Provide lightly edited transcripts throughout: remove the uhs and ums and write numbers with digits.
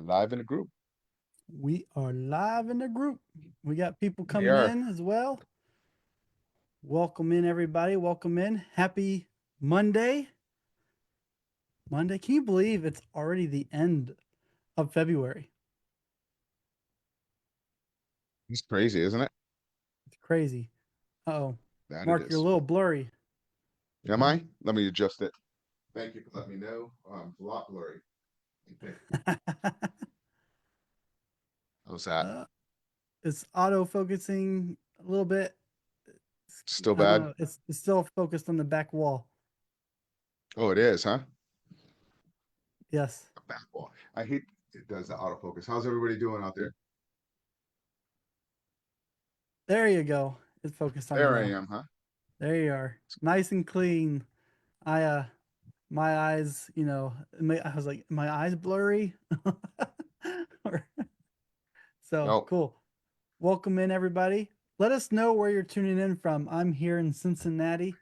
Live in a group. We are live in the group. We got people We coming are. in as well. Welcome in, everybody. Welcome in. Happy Monday. Monday. Can you believe it's already the end of February? It's crazy, isn't it? It's crazy. Uh-oh. That it Mark, you're a is. little blurry. Am I? Let me adjust it. Thank you for letting me know. A lot blurry. How's that? It's auto-focusing a little bit. Still I don't bad? know. It's still focused on the back wall. Oh, it is, huh? Yes. Back wall. I hate it does the autofocus. How's everybody doing out there? There you go. It's focused on you There I now. am, huh? There you are. Nice and clean. I my eyes, I was like, my eyes blurry. Or- so No, cool. Welcome in, everybody. Let us know where you're tuning in from. I'm here in Cincinnati.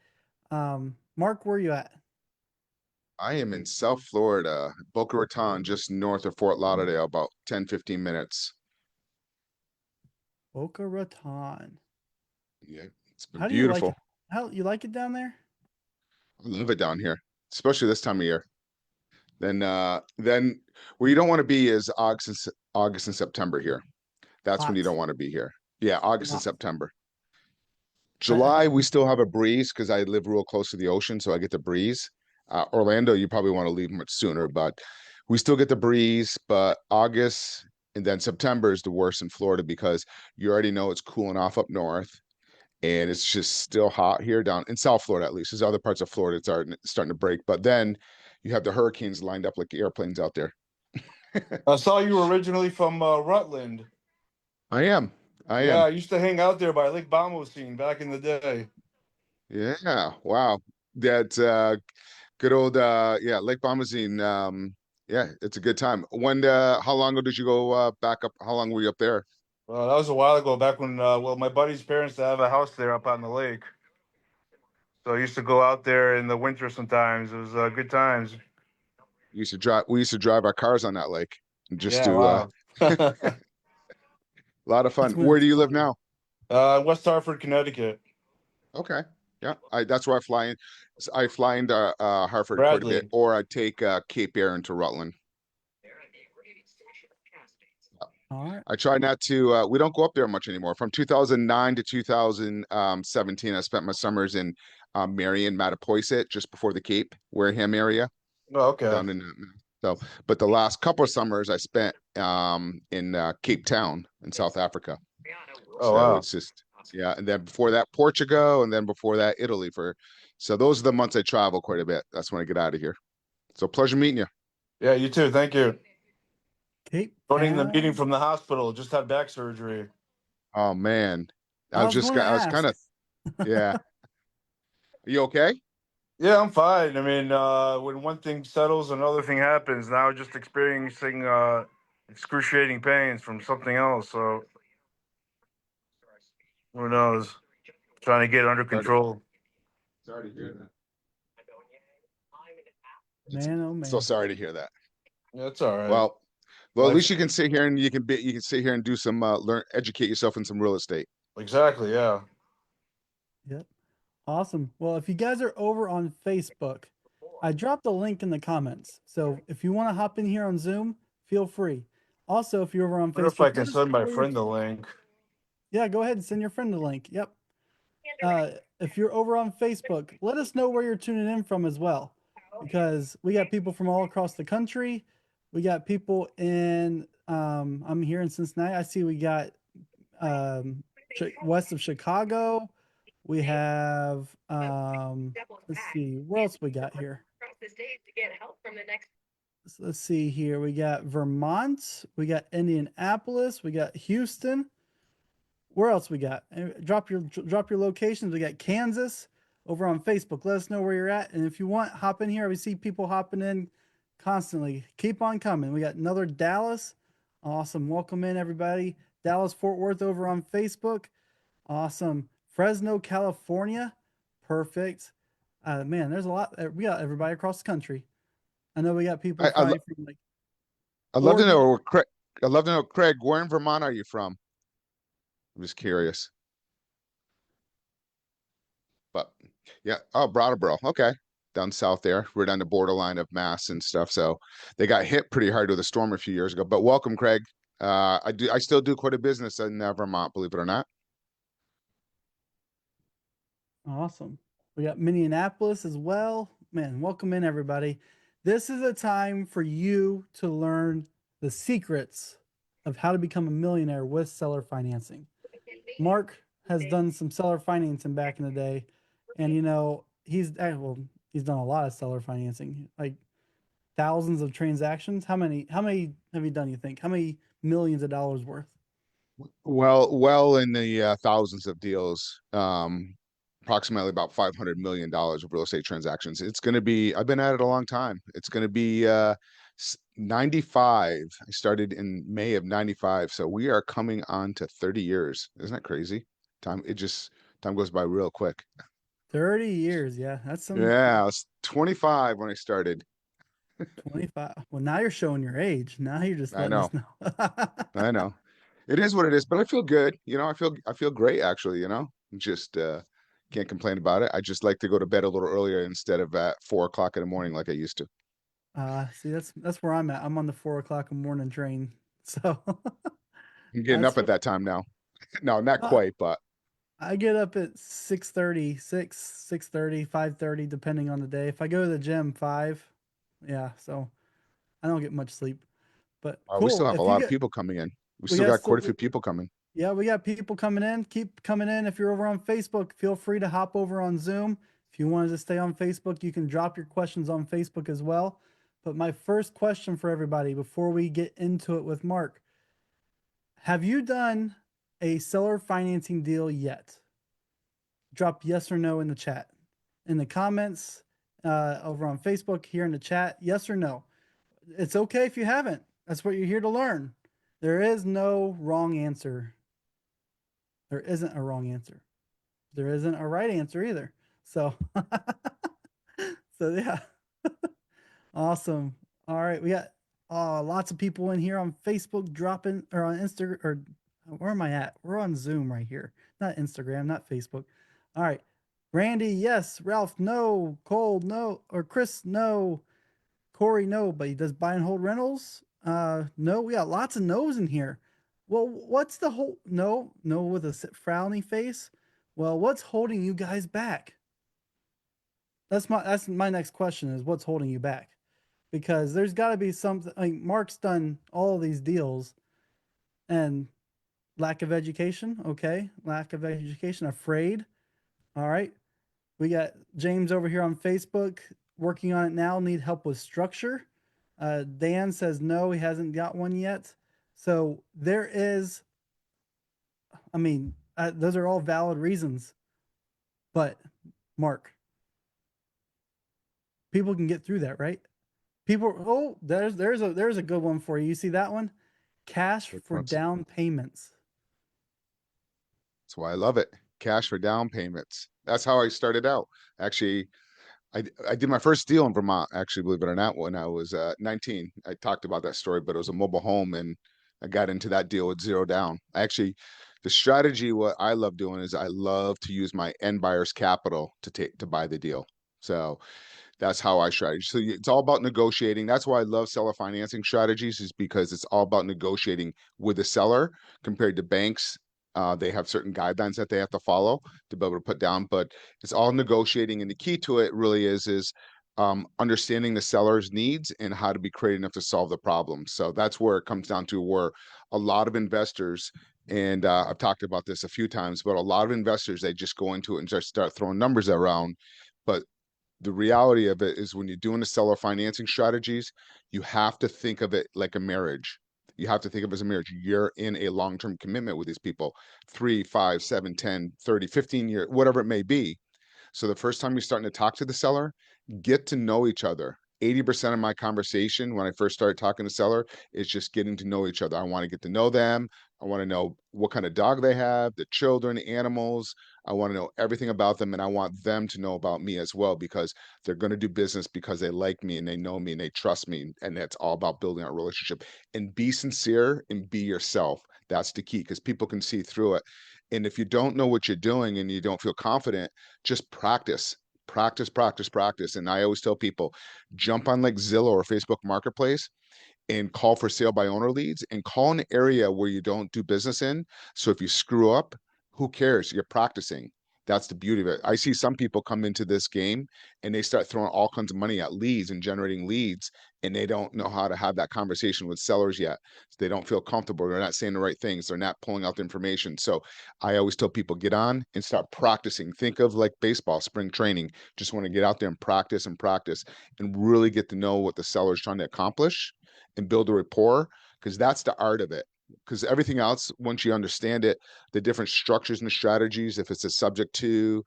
Mark, where are you at? I am in South Florida, Boca Raton, just north of Fort Lauderdale, about 10-15 minutes. Boca Raton. Yeah, it's been How do you like beautiful. it? How you like it down there? I love it down here, especially this time of year. Then where you don't want to be is August and September here. That's when you Hot. don't want to be here. Yeah, August and Hot. September. I July, we still have a breeze because I live real close to the ocean, so I get the breeze. Orlando, you probably want to leave much sooner, but we still get the breeze. But August and then September is the worst in Florida because you already know it's cooling off up north, and it's just still hot here down in South Florida at least. There's other parts of Florida it's starting to break, but then you have the hurricanes lined up like airplanes out there. I saw you were originally from Rutland. I am. I Yeah, I am. used to hang out there by Lake Bomoseen back in the day. Yeah. Wow. That good old yeah, Lake Bomazine. Yeah, it's a good time. How long ago did you go back up? How long were you up there? That was a while ago, back when my buddy's parents have a house there up on the lake. So I used to go out there in the winter sometimes. It was good times. We used to drive our cars on that lake and just Yeah, do wow. a lot of fun. That's when Where it's do you live fun. now? West Hartford, Connecticut. Okay. Yeah, that's where I fly in. I fly into Hartford quite a bit, Bradley. or I take Cape Air into Rutland. All right. I try not to. We don't go up there much anymore. From 2009 to 2017, I spent my summers in Marion, Mattapoisett, just before the Cape, Wareham area, Oh, okay. down in. So, but the last couple of summers I spent in Cape Town in South Africa. Oh, So wow. it's just yeah, and then before that Portugal, and then before that Italy. So those are the months I travel quite a bit. That's when I get out of here. So pleasure meeting you. Yeah, you too. Thank you. Cape Joining the meeting Town. from the hospital. Just had back surgery. Oh man, I was going to I was kind ask. of yeah. Are you okay? Yeah, I'm fine. I mean, when one thing settles, another thing happens. Now just experiencing excruciating pains from something else. So who knows? Trying to get it under Sorry to, control. sorry to hear that. Man, oh So man. sorry to hear that. Yeah, it's all right. Well, at Life. least you can sit here and you can sit here and do some educate yourself in some real estate. Exactly. Yeah. Yep. Awesome. Well, if you guys are over on Facebook, I dropped a link in the comments. So if you want to hop in here on Zoom, feel free. Also, if you're over on Wonder if I Facebook, can let us send know my where you're. friend the link. Yeah, go ahead and send your friend the link. Yep. If you're over on Facebook, let us know where you're tuning in from as well, because we got people from all across the country. We got people in. I'm here in Cincinnati. I see we got west of Chicago. We have let's see, where else we got here. So let's see here. We got Vermont, we got Indianapolis, we got Houston. Where else we got? Drop your locations. We got Kansas over on Facebook. Let us know where you're at, and if you want, hop in here. We see people hopping in constantly. Keep on coming. We got another Dallas. Awesome. Welcome in everybody. Dallas Fort Worth over on Facebook. Awesome. Fresno, California. Perfect. Man, there's a lot. We got everybody across the country. I know we got people I probably from like I'd love or to do know, Craig. I'd love to know, Craig, where in Vermont are you from? I'm just curious. But yeah, oh, Brattleboro. Okay. Down south there. We're on the borderline of Mass and stuff. So they got hit pretty hard with a storm a few years ago. But welcome, Craig. I still do quite a business in Vermont, believe it or not. Awesome. We got Minneapolis as well. Man, welcome in everybody. This is a time for you to learn the secrets of how to become a millionaire with seller financing. Mark has done some seller financing back in the day, and well, he's done a lot of seller financing, like thousands of transactions. How many have you done, you think? How many millions of dollars worth? Well, in the thousands of deals, approximately about $500 million of real estate transactions. It's going to be. I've been at it a long time. It's going to be 95. I started in May of 95, so we are coming on to 30 years. Isn't that crazy? Time goes by real quick. 30 years. Yeah, that's some Yeah, I was 25 when I started. 25. Well, now you're showing your age. Now you're just I letting us know, know. I know. It is what it is, but I feel good. I feel great actually, Just can't complain about it. I just like to go to bed a little earlier instead of at 4 o'clock in the morning like I used to. See, that's where I'm at. I'm on the 4 o'clock in the morning train. So I'm getting that's up at what that time now. No, not uh, quite, but I get up at 6:30, 6:30, 5:30, depending on the day. If I go to the gym, 5. Yeah, so I don't get much sleep. But we still cool. have a If you lot of get people coming in. We we still got got quite still a few people coming. Yeah, we got people coming in. Keep coming in. If you're over on Facebook, feel free to hop over on Zoom. If you wanted to stay on Facebook, you can drop your questions on Facebook as well. But my first question for everybody before we get into it with Mark, have you done a seller financing deal yet? Drop yes or no in the chat. In the comments, over on Facebook, here in the chat, yes or no. It's okay if you haven't. That's what you're here to learn. There is no wrong answer. There isn't a wrong answer. There isn't a right answer either. So, so yeah, awesome. All right, we got lots of people in here on Facebook dropping or on Instagram or where am I at? We're on Zoom right here, not Instagram, not Facebook. All right, Randy, yes. Ralph, no. Cole, no. Or Chris, no. Corey, no. But he does buy and hold rentals. No. We got lots of no's in here. Well, what's the whole no? No with a frowny face. Well, what's holding you guys back? That's my next question is what's holding you back? Because there's got to be something. Like Mark's done all of these deals, and lack of education. Okay, lack of education. Afraid. All right. We got James over here on Facebook working on it now. Need help with structure. Dan says no, he hasn't got one yet. So there is. I mean, those are all valid reasons. But Mark, people can get through that, right? People, oh, there's a good one for you. You see that one? Cash for That's down payments. why I love it. Cash for down payments. That's how I started out. Actually, I did my first deal in Vermont, actually, believe it or not, when I was 19. I talked about that story, but it was a mobile home, and I got into that deal with zero down. The strategy, what I love doing is I love to use my end buyer's capital to buy the deal. So that's how I strategy. So it's all about negotiating. That's why I love seller financing strategies, is because it's all about negotiating with the seller compared to banks. They have certain guidelines that they have to follow to be able to put down, but it's all negotiating. And the key to it really is understanding the seller's needs and how to be creative enough to solve the problem. So that's where it comes down to where a lot of investors, and I've talked about this a few times, but a lot of investors, they just go into it and just start throwing numbers around. But the reality of it is when you're doing the seller financing strategies, you have to think of it like a marriage. You have to think of it as a marriage. You're in a long-term commitment with these people, 3, 5, 7, 10, 30, 15 years, whatever it may be. So the first time you're starting to talk to the seller, get to know each other. 80% of my conversation when I first started talking to seller is just getting to know each other. I want to get to know them. I want to know what kind of dog they have, the children, animals. I want to know everything about them, and I want them to know about me as well, because they're going to do business because they like me and they know me and they trust me. And that's all about building a relationship. And be sincere and be yourself. That's the key, because people can see through it. And if you don't know what you're doing and you don't feel confident, just practice, practice, practice, practice. And I always tell people, jump on like Zillow or Facebook Marketplace and call for sale by owner leads, and call an area where you don't do business in. So if you screw up, who cares? You're practicing. That's the beauty of it. I see some people come into this game and they start throwing all kinds of money at leads and generating leads, and they don't know how to have that conversation with sellers yet. They don't feel comfortable. They're not saying the right things. They're not pulling out the information. So I always tell people, get on and start practicing. Think of like baseball, spring training. Just want to get out there and practice and really get to know what the seller is trying to accomplish and build a rapport, because that's the art of it. Because everything else, once you understand it, the different structures and strategies, if it's a subject to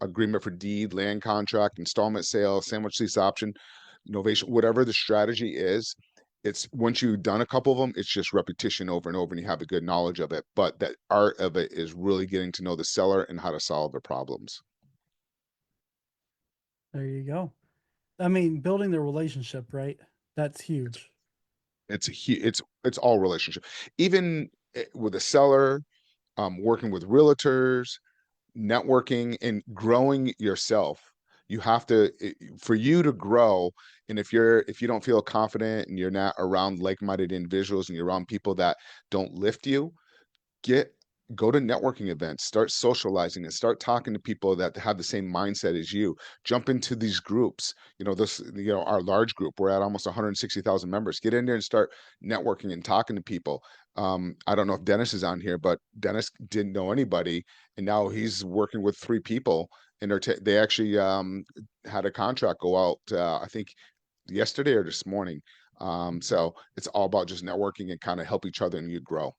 agreement for deed, land contract, installment sale, sandwich lease option, novation, whatever the strategy is, it's once you've done a couple of them, it's just repetition over and over, and you have a good knowledge of it. But that art of it is really getting to know the seller and how to solve their problems. There you go. I mean, building the relationship, right? That's huge. It's all relationship. Even with a seller, working with realtors, networking and growing yourself. You have to, for you to grow. And if you don't feel confident and you're not around like-minded individuals and you're around people that don't lift you, get go to networking events, start socializing and start talking to people that have the same mindset as you. Jump into these groups. Our large group, we're at almost 160,000 members. Get in there and start networking and talking to people. I don't know if Dennis is on here, but Dennis didn't know anybody, and now he's working with 3 people, and they actually had a contract go out, I think yesterday or this morning. So it's all about just networking and kind of help each other and you grow.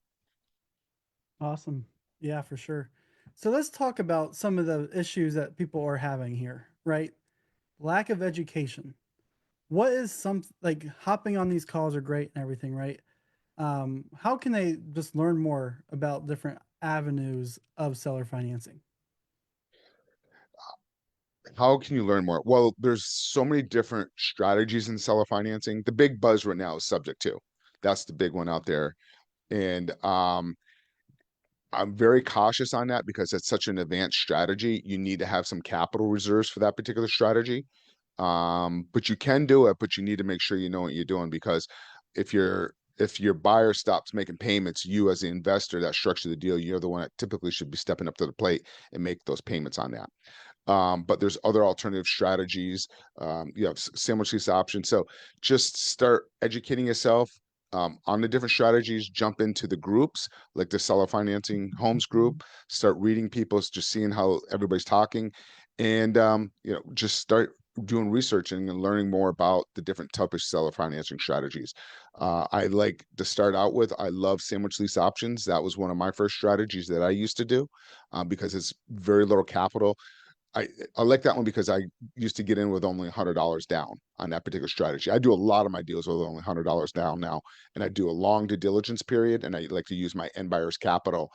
Awesome. Yeah, for sure. So let's talk about some of the issues that people are having here, right? Lack of education. What is some like hopping on these calls are great and everything, right? How can they just learn more about different avenues of seller financing? How can you learn more? Well, there's so many different strategies in seller financing. The big buzz right now is subject to. That's the big one out there. And I'm very cautious on that because it's such an advanced strategy. You need to have some capital reserves for that particular strategy. But you can do it, but you need to make sure you know what you're doing, because if your buyer stops making payments, you as the investor that structured the deal, you're the one that typically should be stepping up to the plate and make those payments on that. But there's other alternative strategies. You have sandwich lease options. So just start educating yourself on the different strategies. Jump into the groups like the seller financing homes group. Start reading people, just seeing how everybody's talking, and just start doing research and learning more about the different type of seller financing strategies. I like to start out with. I love sandwich lease options. That was one of my first strategies that I used to do, because it's very little capital. I I like that one because I used to get in with only $100 down on that particular strategy. I do a lot of my deals with only $100 down now, and I do a long due diligence period, and I like to use my end buyer's capital.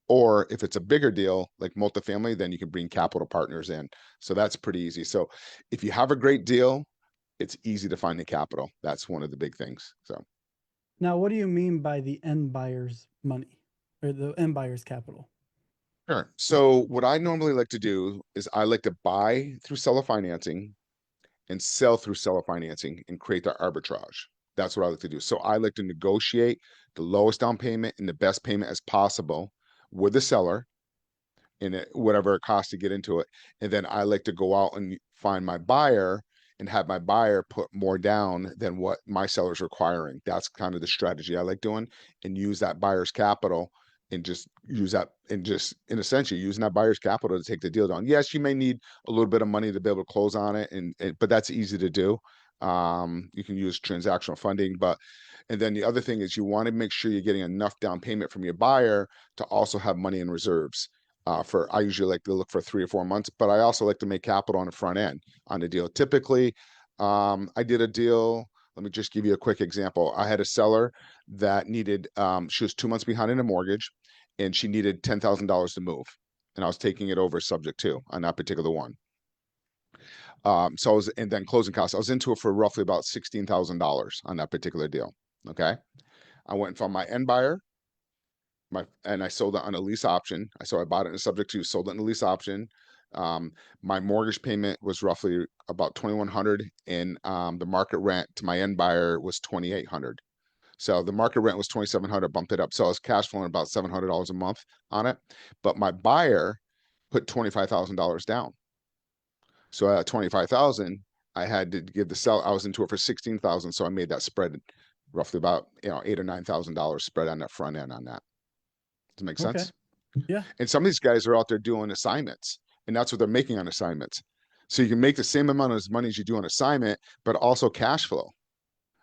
Or if it's a bigger deal like multifamily, then you can bring capital partners in. So that's pretty easy. So if you have a great deal, it's easy to find the capital. That's one of the big things. So Now, what do you mean by the end buyer's money or the end buyer's capital? sure. So what I normally like to do is I like to buy through seller financing and sell through seller financing and create the arbitrage. That's what I like to do. So I like to negotiate the lowest down payment and the best payment as possible with the seller in it, whatever it costs to get into it. And then I like to go out and find my buyer and have my buyer put more down than what my seller's requiring. That's kind of the strategy I like doing, and use that buyer's capital and just use that and just in a sense you're using that buyer's capital to take the deal down. Yes, you may need a little bit of money to be able to close on it, and but that's easy to do. You can use transactional funding, but and then the other thing is you want to make sure you're getting enough down payment from your buyer to also have money in reserves. I usually like to look for 3 or 4 months, but I also like to make capital on the front end on the deal. Typically, I did a deal. Let me just give you a quick example. I had a seller that needed, she was 2 months behind in a mortgage and she needed $10,000 to move. And I was taking it over subject to on that particular one. So I was, and then closing costs, I was into it for roughly about $16,000 on that particular deal. Okay. I went and found my end buyer, and I sold it on a lease option. I bought it in a subject to, sold it in a lease option. My mortgage payment was roughly about 2,100, and the market rent to my end buyer was 2,800. So the market rent was 2,700, bumped it up. So I was cash flowing about $700 a month on it. But my buyer put $25,000 down. So at 25,000, I had to give the sell. I was into it for 16,000, so I made that spread roughly about $8,000 or $9,000 spread on that front end on that. Does it make Okay. sense? Yeah. And some of these guys are out there doing assignments, and that's what they're making on assignments. So you can make the same amount of money as you do on assignment, but also cash flow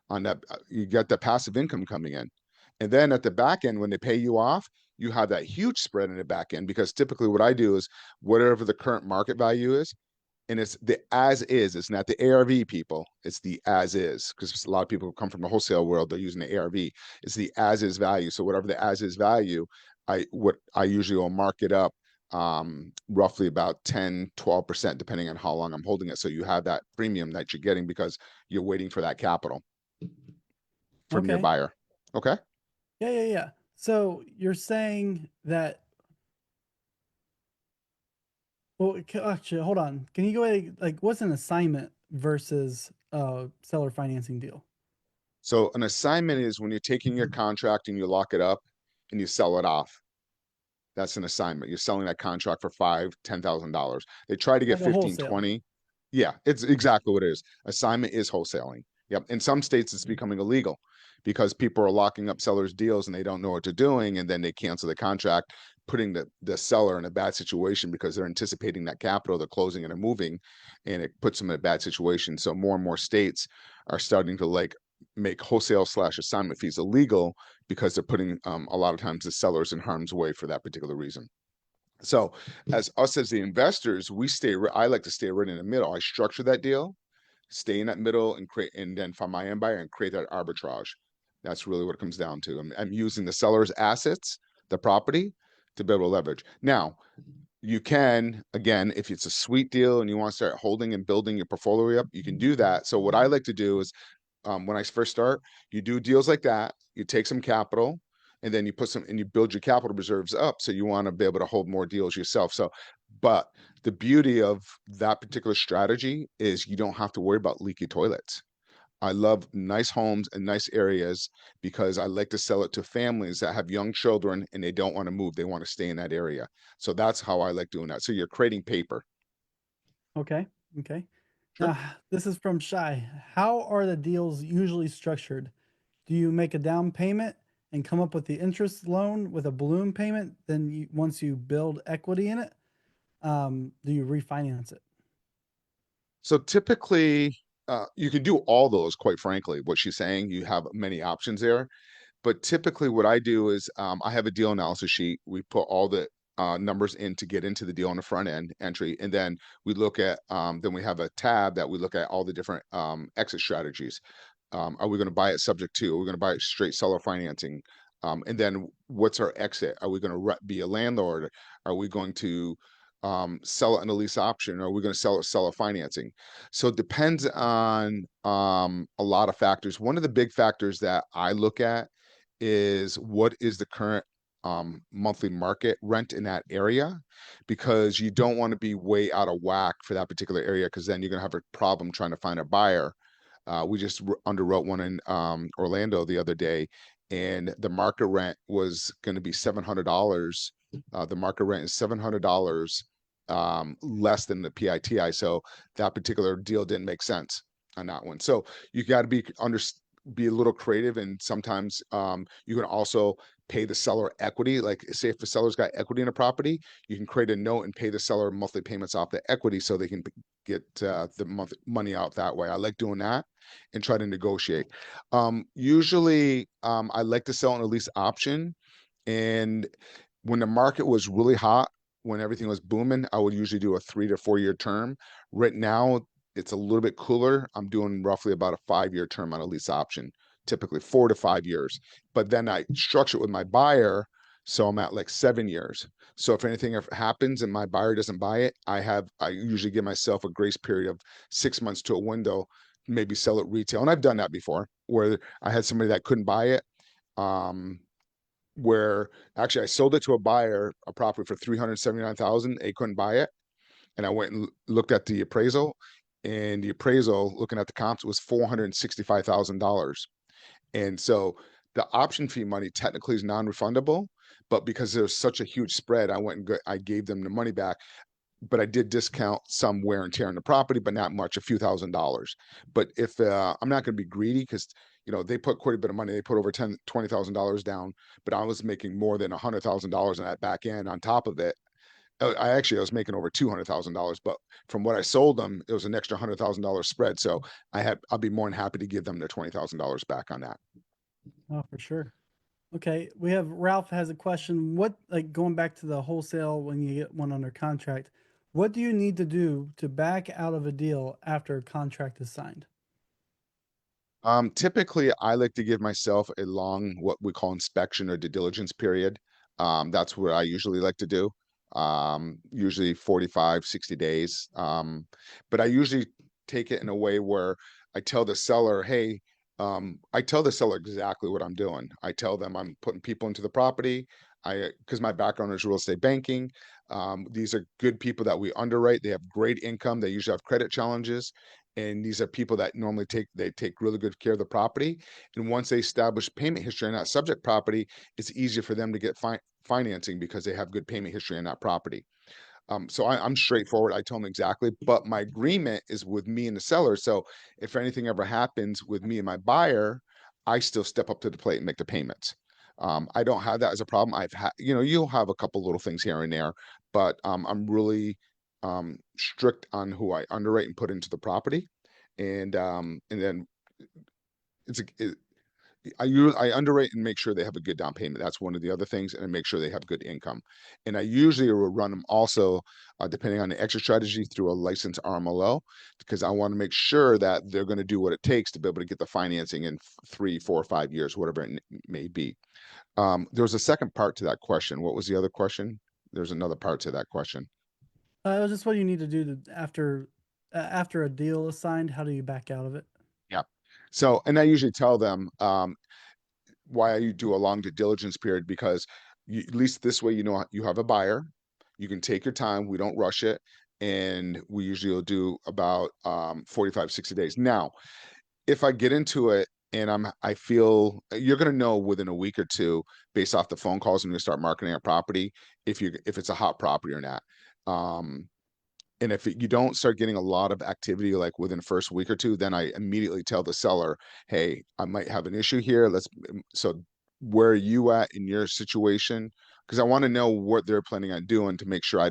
on that. You get the passive income coming in. And then at the back end, when they pay you off, you have that huge spread in the back end, because typically what I do is whatever the current market value is, and it's the as is. It's not the ARV people. It's the as is, because a lot of people who come from the wholesale world, they're using the ARV. It's the as is value. So whatever the as is value, I usually will mark it up roughly about 10-12%, depending on how long I'm holding it. So you have that premium that you're getting because you're waiting for that capital from your Okay. buyer. Okay. Yeah, yeah, yeah. So you're saying that, well, actually, hold on. Can you go ahead, like, what's an assignment versus a seller financing deal? So an assignment is when you're taking your contract and you lock it up and you sell it off. That's an assignment. You're selling that contract for $5,000, $10,000. They try to get Like a 15, wholesale. 20. Yeah, it's exactly what it is. Assignment is wholesaling. Yep. In some states, it's becoming illegal because people are locking up sellers' deals and they don't know what they're doing, and then they cancel the contract, putting the seller in a bad situation because they're anticipating that capital, they're closing and they're moving, and it puts them in a bad situation. So more and more states are starting to like make wholesale slash assignment fees illegal because they're putting a lot of times the sellers in harm's way for that particular reason. So as us as the investors, I like to stay right in the middle. I structure that deal, stay in that middle, and create, and then find my end buyer and create that arbitrage. That's really what it comes down to. I'm using the seller's assets, the property, to be able to leverage. Now, you can, again, if it's a sweet deal and you want to start holding and building your portfolio up, you can do that. So what I like to do is, when I first start, you do deals like that, you take some capital, and then you put some and you build your capital reserves up. So you want to be able to hold more deals yourself. So, but the beauty of that particular strategy is you don't have to worry about leaky toilets. I love nice homes and nice areas because I like to sell it to families that have young children and they don't want to move. They want to stay in that area. So that's how I like doing that. So you're creating paper. Okay. Okay. Sure. Now, this is from Shy. How are the deals usually structured? Do you make a down payment and come up with the interest loan with a balloon payment? Then once you build equity in it, do you refinance it? So typically, you can do all those, quite frankly. What she's saying, you have many options there. But typically, what I do is I have a deal analysis sheet. We put all the numbers in to get into the deal on the front end entry, and then we look at. Then we have a tab that we look at all the different exit strategies. Are we going to buy it subject to? Are we going to buy it straight seller financing? And then what's our exit? Are we going to be a landlord? Are we going to sell it in a lease option? Or are we going to sell it seller financing? So it depends on a lot of factors. One of the big factors that I look at is what is the current monthly market rent in that area, because you don't want to be way out of whack for that particular area, because then you're going to have a problem trying to find a buyer. We just underwrote one in Orlando the other day, and the market rent was going to be $700. The market rent is $700 less than the PITI. So that particular deal didn't make sense on that one. So you got to be a little creative, and sometimes you can also pay the seller equity. Like, say if the seller's got equity in a property, you can create a note and pay the seller monthly payments off the equity so they can get the money out that way. I like doing that and try to negotiate. Usually, I like to sell on a lease option, and when the market was really hot, when everything was booming, I would usually do a 3 to 4 year term. Right now, it's a little bit cooler, I'm doing roughly about a 5-year term on a lease option, typically 4 to 5 years. But then I structure it with my buyer, so I'm at like 7 years. So if anything ever happens and my buyer doesn't buy it, I usually give myself a grace period of 6 months to a window, maybe sell it retail. And I've done that before where I had somebody that couldn't buy it. Um, where actually I sold it to a buyer, a property for 379,000. They couldn't buy it. And I went and looked at the appraisal, and the appraisal, looking at the comps, was $465,000. And so the option fee money technically is non-refundable, but because there's such a huge spread, I gave them the money back. But I did discount some wear and tear in the property, but not much, a few $1,000s. But if I'm not going to be greedy, because they put quite a bit of money, they put over $20,000 down, but I was making more than $100,000 on that back end on top of it. I was making over $200,000, but from what I sold them, it was an extra $100,000 spread. So I'll be more than happy to give them their $20,000 back on that. Oh, for sure. Okay, we have Ralph has a question. What, like, going back to the wholesale when you get one under contract, what do you need to do to back out of a deal after a contract is signed? Typically, I like to give myself a long, what we call inspection or due diligence period. That's what I usually like to do. Usually 45, 60 days. But I usually take it in a way where I tell the seller, hey, I tell the seller exactly what I'm doing. I tell them I'm putting people into the property. Because my background is real estate banking. These are good people that we underwrite. They have great income. They usually have credit challenges, and these are people that normally take really good care of the property. And once they establish payment history on that subject property, it's easier for them to get financing because they have good payment history on that property. So I'm straightforward. I tell them exactly, but my agreement is with me and the seller. So if anything ever happens with me and my buyer, I still step up to the plate and make the payments. I don't have that as a problem. You'll have a couple little things here and there, but I'm really strict on who I underwrite and put into the property. And then it's a, it, I underwrite and make sure they have a good down payment. That's one of the other things, and I make sure they have good income. And I usually will run them also, depending on the exit strategy, through a licensed RMLO, because I want to make sure that they're going to do what it takes to be able to get the financing in 3, 4, 5 years, whatever it may be. There was a second part to that question. What was the other question? There's another part to that question. It was just what you need to do after a deal is signed. How do you back out of it? Yeah. So, and I usually tell them, why you do a long due diligence period, because at least this way you have a buyer, you can take your time, we don't rush it, and we usually will do about 45, 60 days. Now if I get into it and I feel you're going to know within a week or two based off the phone calls when we start marketing our property if it's a hot property or not. um and if you don't start getting a lot of activity like within the first week or two, then I immediately tell the seller, hey, I might have an issue here. So where are you at in your situation? Because I want to know what they're planning on doing to make sure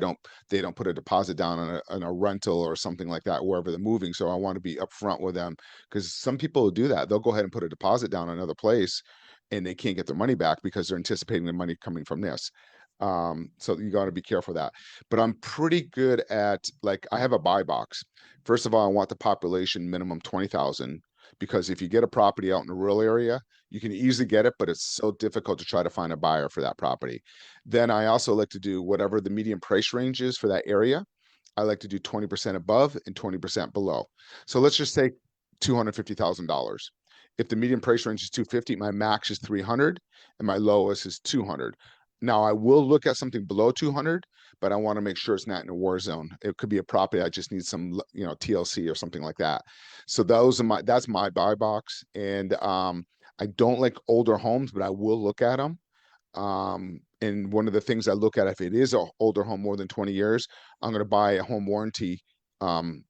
they don't put a deposit down on a rental or something like that, wherever they're moving. So I want to be upfront with them, because some people will do that. They'll go ahead and put a deposit down on another place and they can't get their money back because they're anticipating the money coming from this. So you got to be careful of that. But I'm pretty good at, like, I have a buy box. First of all, I want the population minimum 20,000, because if you get a property out in a rural area, you can easily get it, but it's so difficult to try to find a buyer for that property. Then I also like to do whatever the median price range is for that area. I like to do 20% above and 20% below. So let's just say $250,000. If the median price range is 250, my max is 300 and my lowest is 200. Now I will look at something below 200, but I want to make sure it's not in a war zone. It could be a property I just need some, TLC or something like that. So that's my buy box. And I don't like older homes, but I will look at them. And one of the things I look at, if it is an older home more than 20 years, I'm going to buy um,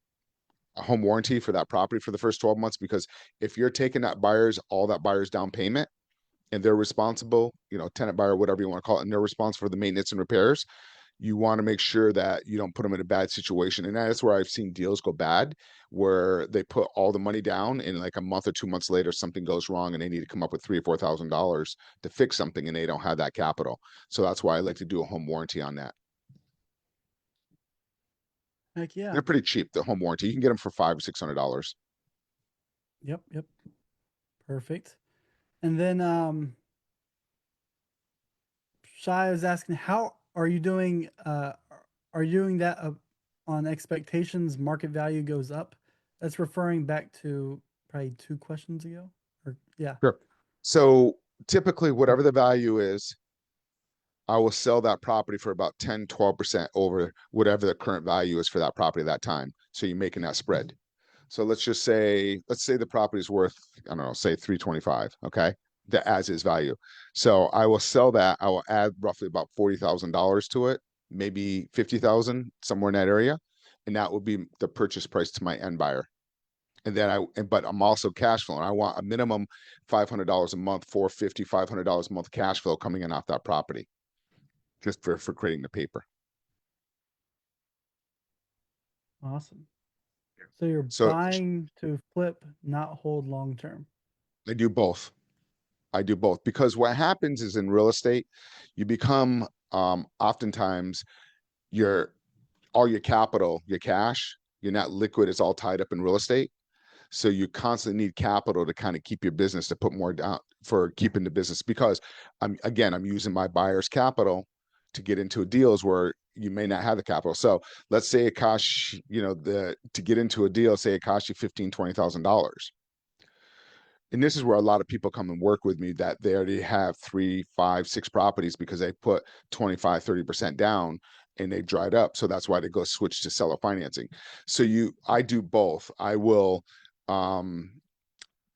a home warranty for that property for the first 12 months, because if you're taking all that buyer's down payment, and they're responsible, tenant buyer, whatever you want to call it, and they're responsible for the maintenance and repairs, you want to make sure that you don't put them in a bad situation. And that's where I've seen deals go bad, where they put all the money down and like a month or 2 months later, something goes wrong and they need to come up with $3,000 or $4,000 to fix something and they don't have that capital. So that's why I like to do a home warranty on that. Heck yeah. They're pretty cheap. The home warranty, you can get them for $500 or $600. Yep. Yep. Perfect. And then Shai is asking, how are you doing? Are you doing that on expectations? Market value goes up. That's referring back to probably 2 questions ago. Or yeah. Sure. So typically, whatever the value is, I will sell that property for about 10, 12% over whatever the current value is for that property at that time. So you're making that spread. So let's say the property is worth, I don't know, say 325, okay? The as is value. So I will sell that. I will add roughly about $40,000 to it, maybe 50,000, somewhere in that area. And that will be the purchase price to my end buyer. And then but I'm also cash flowing. I want a minimum $500 a month, 450, $500 a month cash flow coming in off that property just for creating the paper. Awesome. So you're So buying to flip, not hold long term. I do both. I do both because what happens is in real estate, you become oftentimes your all your capital, your cash, you're not liquid, it's all tied up in real estate. So you constantly need capital to kind of keep your business to put more down for keeping the business because I'm using my buyer's capital to get into deals where you may not have the capital. So let's say it costs, the to get into a deal, say it costs you 15, $20,000. And this is where a lot of people come and work with me that they already have 3, 5, 6 properties because they put 25, 30% down and they dried up. So that's why they go switch to seller financing. So I do both. Um,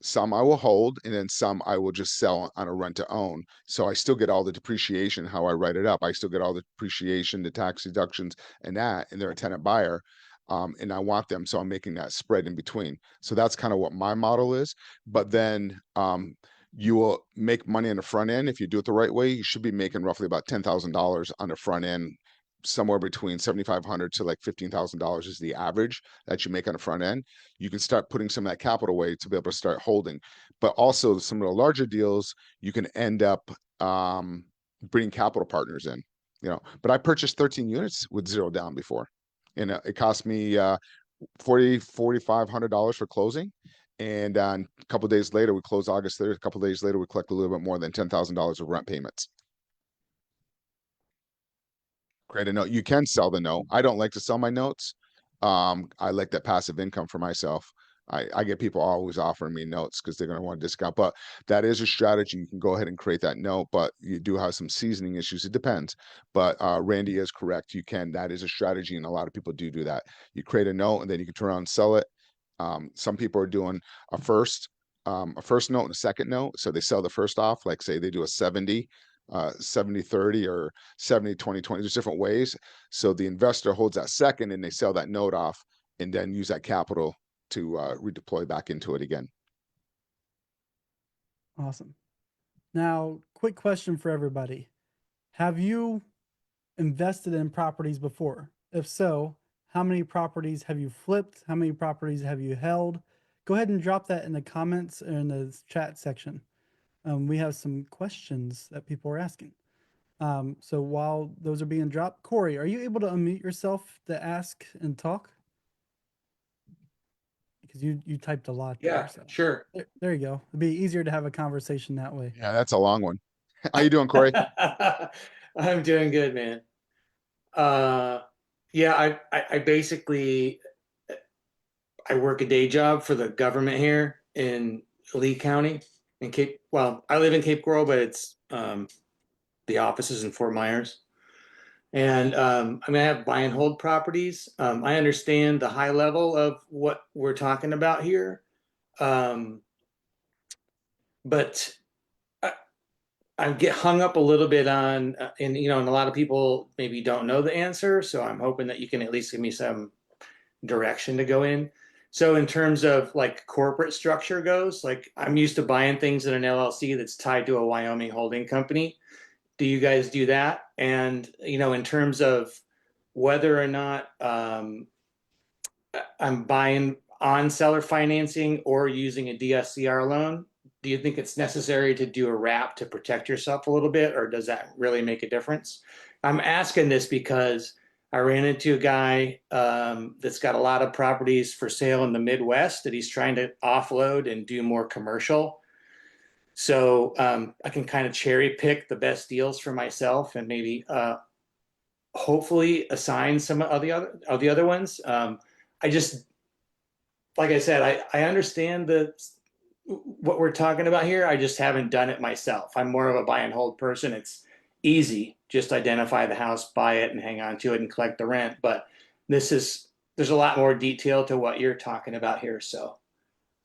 some I will hold, and then some I will just sell on a rent to own. So I still get all the depreciation, how I write it up. I still get all the depreciation, the tax deductions, and they're a tenant buyer. And I want them, so I'm making that spread in between. So that's kind of what my model is. But then you will make money on the front end if you do it the right way. You should be making roughly about $10,000 on the front end, somewhere between 7,500 to like $15,000 is the average that you make on the front end. You can start putting some of that capital away to be able to start holding. But also some of the larger deals, you can end up bringing capital partners in. But I purchased 13 units with zero down before, and it cost me $4,500 for closing. And a couple of days later, we closed August 3rd. A couple of days later, we collect a little bit more than $10,000 of rent payments. Create a note. You can sell the note. I don't like to sell my notes. I like that passive income for myself. I get people always offering me notes because they're going to want a discount, but that is a strategy. You can go ahead and create that note, but you do have some seasoning issues. It depends, but Randy is correct. That is a strategy, and a lot of people do that. You create a note, and then you can turn around and sell it. Some people are doing a first note and a second note. So they sell the first off, like say they do a 70-30 or 70-20-20. There's different ways. So the investor holds that second and they sell that note off and then use that capital to redeploy back into it again. Awesome. Now, quick question for everybody. Have you invested in properties before? If so, how many properties have you flipped? How many properties have you held? Go ahead and drop that in the comments or in the chat section. We have some questions that people are asking. So while those are being dropped, Corey, are you able to unmute yourself to ask and talk? Because you typed a lot there. Yeah, So sure. there you go. It'd be easier to have a conversation that way. Yeah, that's a long one. How you doing, Corey? I'm doing good, man. Yeah, I basically I work a day job for the government here in Lee County in I live in Cape Coral, but it's the office is in Fort Myers. And I have buy and hold properties. I understand the high level of what we're talking about here. But I get hung up a little bit on, and a lot of people maybe don't know the answer. So I'm hoping that you can at least give me some direction to go in. So in terms of like corporate structure goes, like I'm used to buying things in an LLC that's tied to a Wyoming holding company. Do you guys do that? And in terms of whether or not I'm buying on seller financing or using a DSCR loan, do you think it's necessary to do a wrap to protect yourself a little bit, or does that really make a difference? I'm asking this because I ran into a guy that's got a lot of properties for sale in the Midwest that he's trying to offload and do more commercial. So I can kind of cherry pick the best deals for myself and maybe hopefully assign some of the other ones. I just, like I said, I understand what we're talking about here. I just haven't done it myself. I'm more of a buy and hold person. It's easy, just identify the house, buy it, and hang on to it and collect the rent. But there's a lot more detail to what you're talking about here. So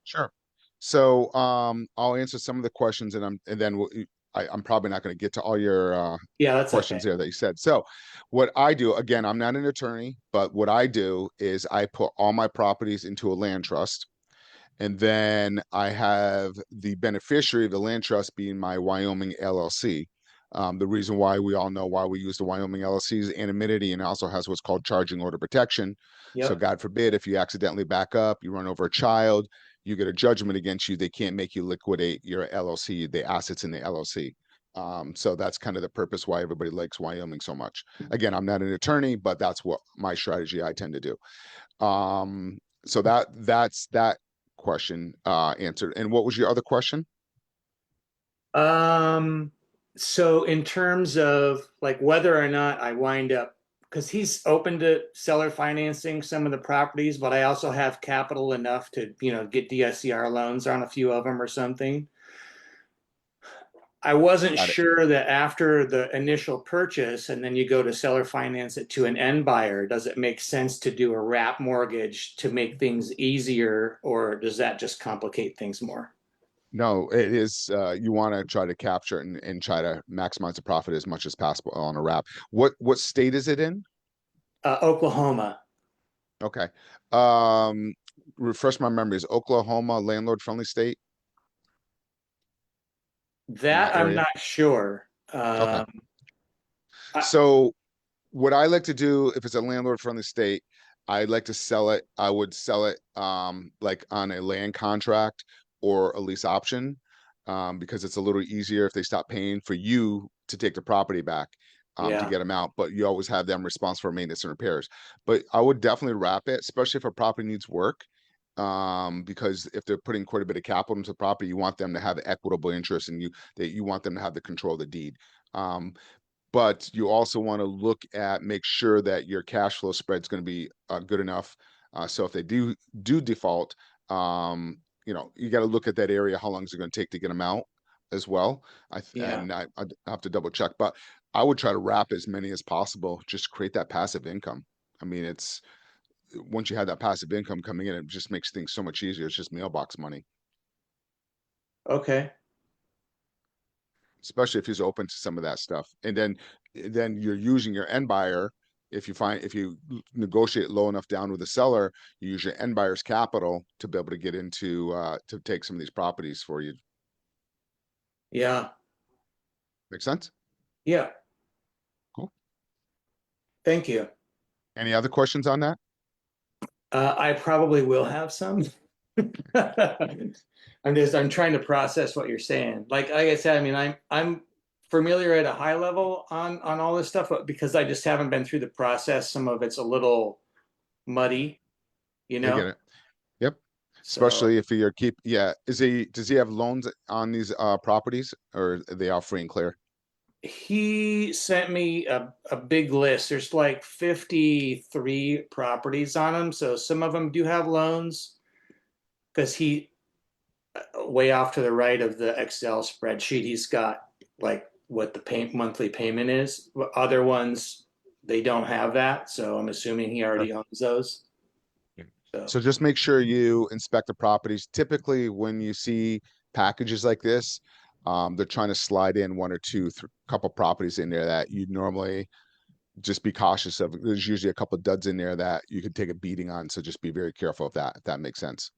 Sure. So I'll answer some of the questions, and then I'm probably not going to get to all your yeah, that's questions okay. there that you said. So what I do, again, I'm not an attorney, but what I do is I put all my properties into a land trust. And then I have the beneficiary of the land trust being my Wyoming LLC. The reason why we all know why we use the Wyoming LLC is anonymity, and also has what's called charging order protection. So Yep. God forbid, if you accidentally back up, you run over a child, you get a judgment against you, they can't make you liquidate your LLC, the assets in the LLC. So that's kind of the purpose why everybody likes Wyoming so much. Again, I'm not an attorney, but that's what my strategy I tend to do. So that's that question answered. And what was your other question? Um, so in terms of like whether or not I wind up, because he's open to seller financing some of the properties, but I also have capital enough to, get DSCR loans on a few of them or something. I wasn't Got it. sure that after the initial purchase and then you go to seller finance it to an end buyer, does it make sense to do a wrap mortgage to make things easier, or does that just complicate things more? No, it is you want to try to capture and try to maximize the profit as much as possible on a wrap. What state is it in? Oklahoma. Okay. Um Refresh my memory. Is Oklahoma landlord friendly state in That that I'm area? not sure. Okay. I, So what I like to do if it's a landlord friendly state, I'd like to sell it. I would sell it like on a land contract or a lease option, because it's a little easier if they stop paying for you to take the property back, to yeah, get them out. But you always have them responsible for maintenance and repairs. But I would definitely wrap it, especially if a property needs work. Because if they're putting quite a bit of capital into the property, you want them to have equitable interest, and you want them to have the control of the deed. Um, but you also want to look at make sure that your cash flow spread is going to be good enough. So if they do default, you got to look at that area. How long is it going to take to get them out as well? yeah. I have to double check, but I would try to wrap as many as possible. Just create that passive income. I mean, it's once you have that passive income coming in, it just makes things so much easier. It's just mailbox money, especially if he's open to some of that stuff. And then you're using your end buyer. If you negotiate low enough down with the seller, you use your end buyer's capital to be able to get into to take some of these properties for you. Yeah. Make sense? Yeah. Cool. Thank you. Any other questions on that? I probably will have some. I'm trying to process what you're saying. Like I said, I mean, I'm familiar at a high level on all this stuff, but because I just haven't been through the process, some of it's a little muddy, you I get know? it. Yep. So Especially if you're yeah. Does he have loans on these properties, or are they all free and clear? he sent me a big list. There's like 53 properties on them. So some of them do have loans because he way off to the right of the Excel spreadsheet, he's got like what the monthly payment is. Other ones, they don't have that. So I'm assuming he already owns those. So So just make sure you inspect the properties. Typically, when you see packages like this, they're trying to slide in one or two, couple properties in there that you normally just be cautious of. There's usually a couple duds in there that you could take a beating on. So just be very careful of that, if that makes sense.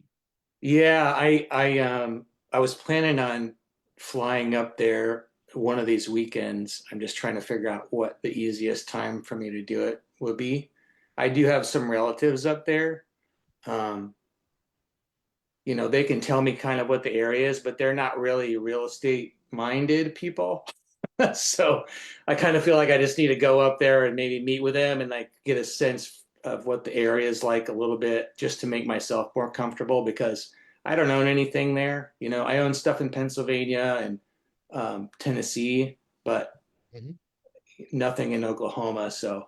yeah, I was planning on flying up there one of these weekends. I'm just trying to figure out what the easiest time for me to do it would be. I do have some relatives up there. Um, they can tell me kind of what the area is, but they're not really real estate minded people. So I kind of feel like I just need to go up there and maybe meet with them and like get a sense of what the area is like a little bit just to make myself more comfortable because I don't own anything there. You know, I own stuff in Pennsylvania and Tennessee, but Mhm. nothing in Oklahoma. So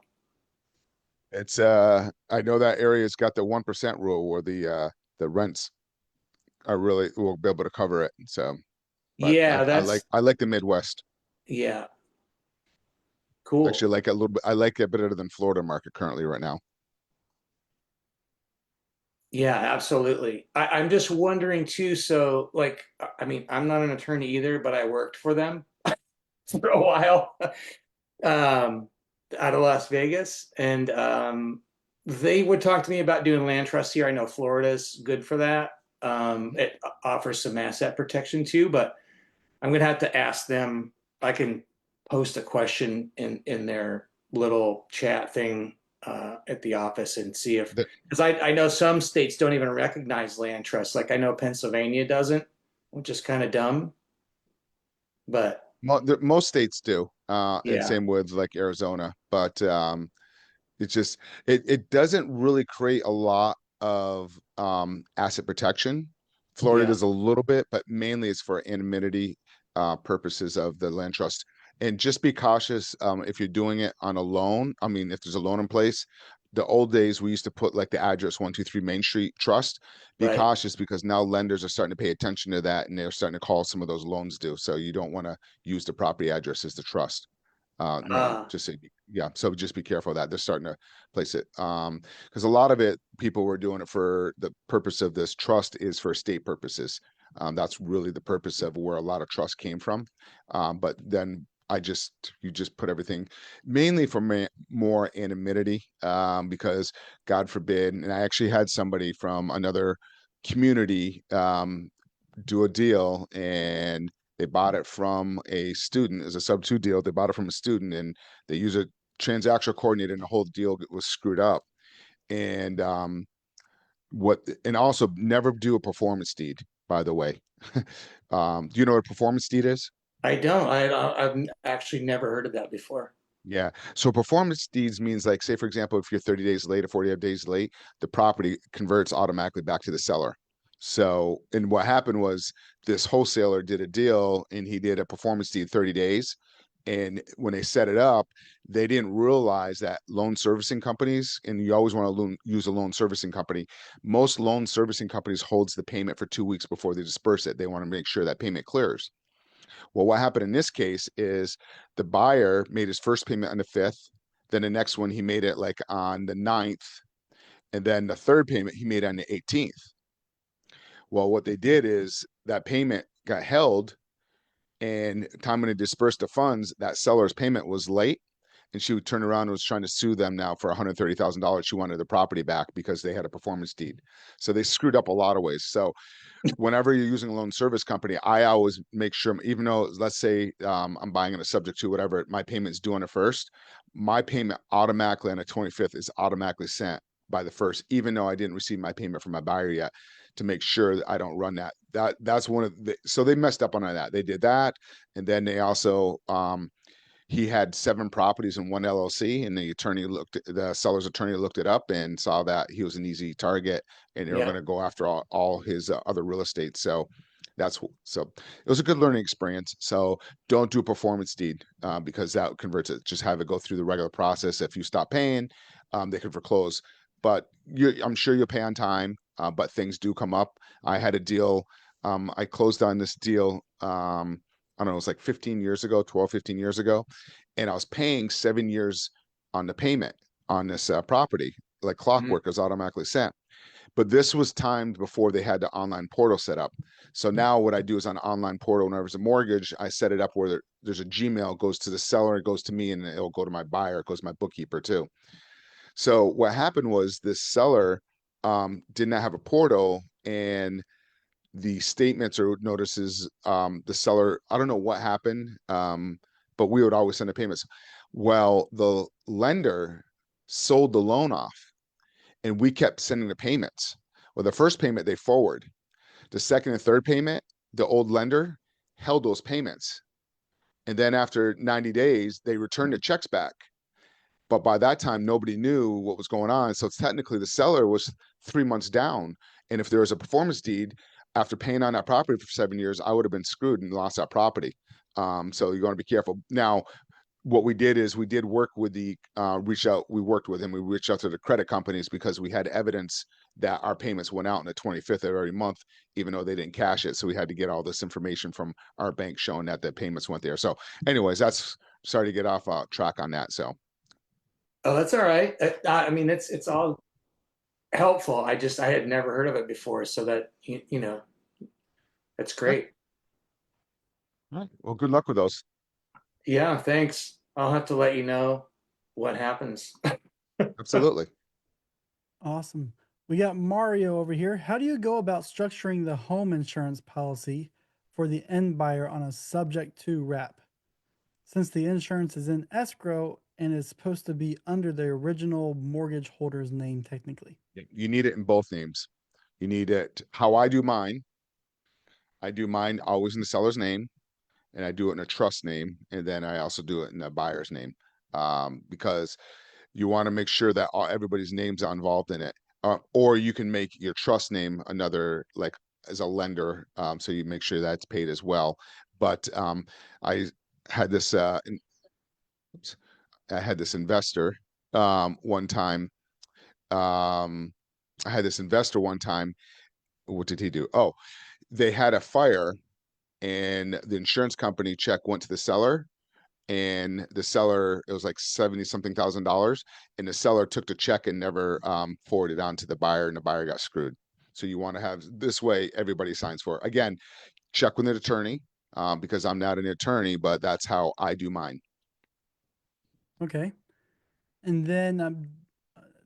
It's I know that area's got the 1% rule where the rents are really will be able to cover it. So, but yeah, I like the Midwest. yeah, cool. Actually, I like it a little bit. I like it better than Florida market currently right now. Yeah, absolutely. I'm just wondering too. So, like, I mean, I'm not an attorney either, but I worked for them for a while. Out of Las Vegas, and they would talk to me about doing land trusts here. I know Florida's good for that. It offers some asset protection too, but I'm gonna have to ask them. I can post a question in their little chat thing at the office and see if The, because I know some states don't even recognize land trusts. Like I know Pennsylvania doesn't, which is kind of dumb. But most states do, and yeah, same with like Arizona. But it's just it doesn't really create a lot of asset protection. Florida yeah, does a little bit, but mainly it's for anonymity purposes of the land trust. And just be cautious if you're doing it on a loan. I mean, if there's a loan in place, the old days we used to put like the address 123 Main Street Trust. Be right. cautious because now lenders are starting to pay attention to that and they're starting to call some of those loans due. So you don't want to use the property address as the trust. No, Uh, just say, yeah. So just be careful of that. They're starting to place it. Because a lot of it, people were doing it for the purpose of this trust is for estate purposes. That's really the purpose of where a lot of trust came from. But then you just put everything mainly for more anonymity, because God forbid, and I actually had somebody from another community, do a deal and they bought it from a student as a sub two deal. They bought it from a student and they use a transactional coordinator and the whole deal was screwed up. And and also never do a performance deed, by the way. Do you know what a performance deed is? I don't. I've actually never heard of that before. Yeah. So performance deeds means like, say, for example, if you're 30 days late or 48 days late, the property converts automatically back to the seller. So, and what happened was this wholesaler did a deal and he did a performance deed 30 days. And when they set it up, they didn't realize that loan servicing companies, and you always want to use a loan servicing company. Most loan servicing companies holds the payment for 2 weeks before they disperse it. They want to make sure that payment clears. Well, what happened in this case is the buyer made his first payment on the 5th. Then the next one he made it like on the 9th. And then the third payment he made on the 18th. Well, what they did is that payment got held, and time when they dispersed the funds, that seller's payment was late. And she would turn around and was trying to sue them now for $130,000. She wanted the property back because they had a performance deed. So they screwed up a lot of ways. So whenever you're using a loan service company, I always make sure, even though let's say I'm buying in a subject to whatever, my payment's due on the first, my payment automatically on the 25th is automatically sent by the first, even though I didn't receive my payment from my buyer yet, to make sure that I don't run that. That's one of the, so they messed up on that. They did that. And then they also, he had 7 properties in one LLC, and the seller's attorney looked it up and saw that he was an easy target, and they were Yeah. going to go after all his other real estate. So so it was a good learning experience. So don't do a performance deed because that converts it. Just have it go through the regular process. If you stop paying, they can foreclose. But I'm sure you'll pay on time. But things do come up. I had a deal. I closed on this deal. I don't know, it was like 15 years ago, 12, 15 years ago. And I was paying 7 years on the payment on this property, like Mhm. clockwork is automatically sent. But this was timed before they had the online portal set up. So now what I do is on an online portal, whenever it's a mortgage, I set it up where there's a Gmail, goes to the seller, it goes to me, and it'll go to my buyer, it goes to my bookkeeper too. So what happened was this seller did not have a portal, and the statements or notices, the seller, I don't know what happened, but we would always send the payments. Well, the lender sold the loan off and we kept sending the payments. Well, the first payment they forward, the second and third payment, the old lender held those payments. And then after 90 days, they return the checks back. But by that time, nobody knew what was going on. So technically, the seller was 3 months down. And if there was a performance deed after paying on that property for 7 years, I would have been screwed and lost that property. So you want to be careful. Now, what we did is we did work with the we worked with him. We reached out to the credit companies because we had evidence that our payments went out on the 25th of every month, even though they didn't cash it. So we had to get all this information from our bank showing that the payments went there. So anyways, that's sorry to get off track on that. So Oh, that's all right. I mean, it's all helpful. I had never heard of it before, so that you know, that's all great. right. Well, good luck with those. Yeah, thanks. I'll have to let you know what happens. Absolutely. Awesome. We got Mario over here. How do you go about structuring the home insurance policy for the end buyer on a subject to wrap? Since the insurance is in escrow and is supposed to be under the original mortgage holder's name, technically. You need it in both names. You need it how I do mine. I do mine always in the seller's name, and I do it in a trust name, and then I also do it in the buyer's name, because you want to make sure that everybody's names are involved in it. Or you can make your trust name another, like as a lender, so you make sure that's paid as well. But I had this oops, I had this investor one time. Um, I had this investor one time. What did he do? Oh, they had a fire, and the insurance company check went to the seller, and the seller, it was like 70 something $1,000, and the seller took the check and never forwarded on to the buyer, and the buyer got screwed. So you want to have this way, everybody signs for it. Again, check with an attorney, because I'm not an attorney, but that's how I do mine. Okay. And then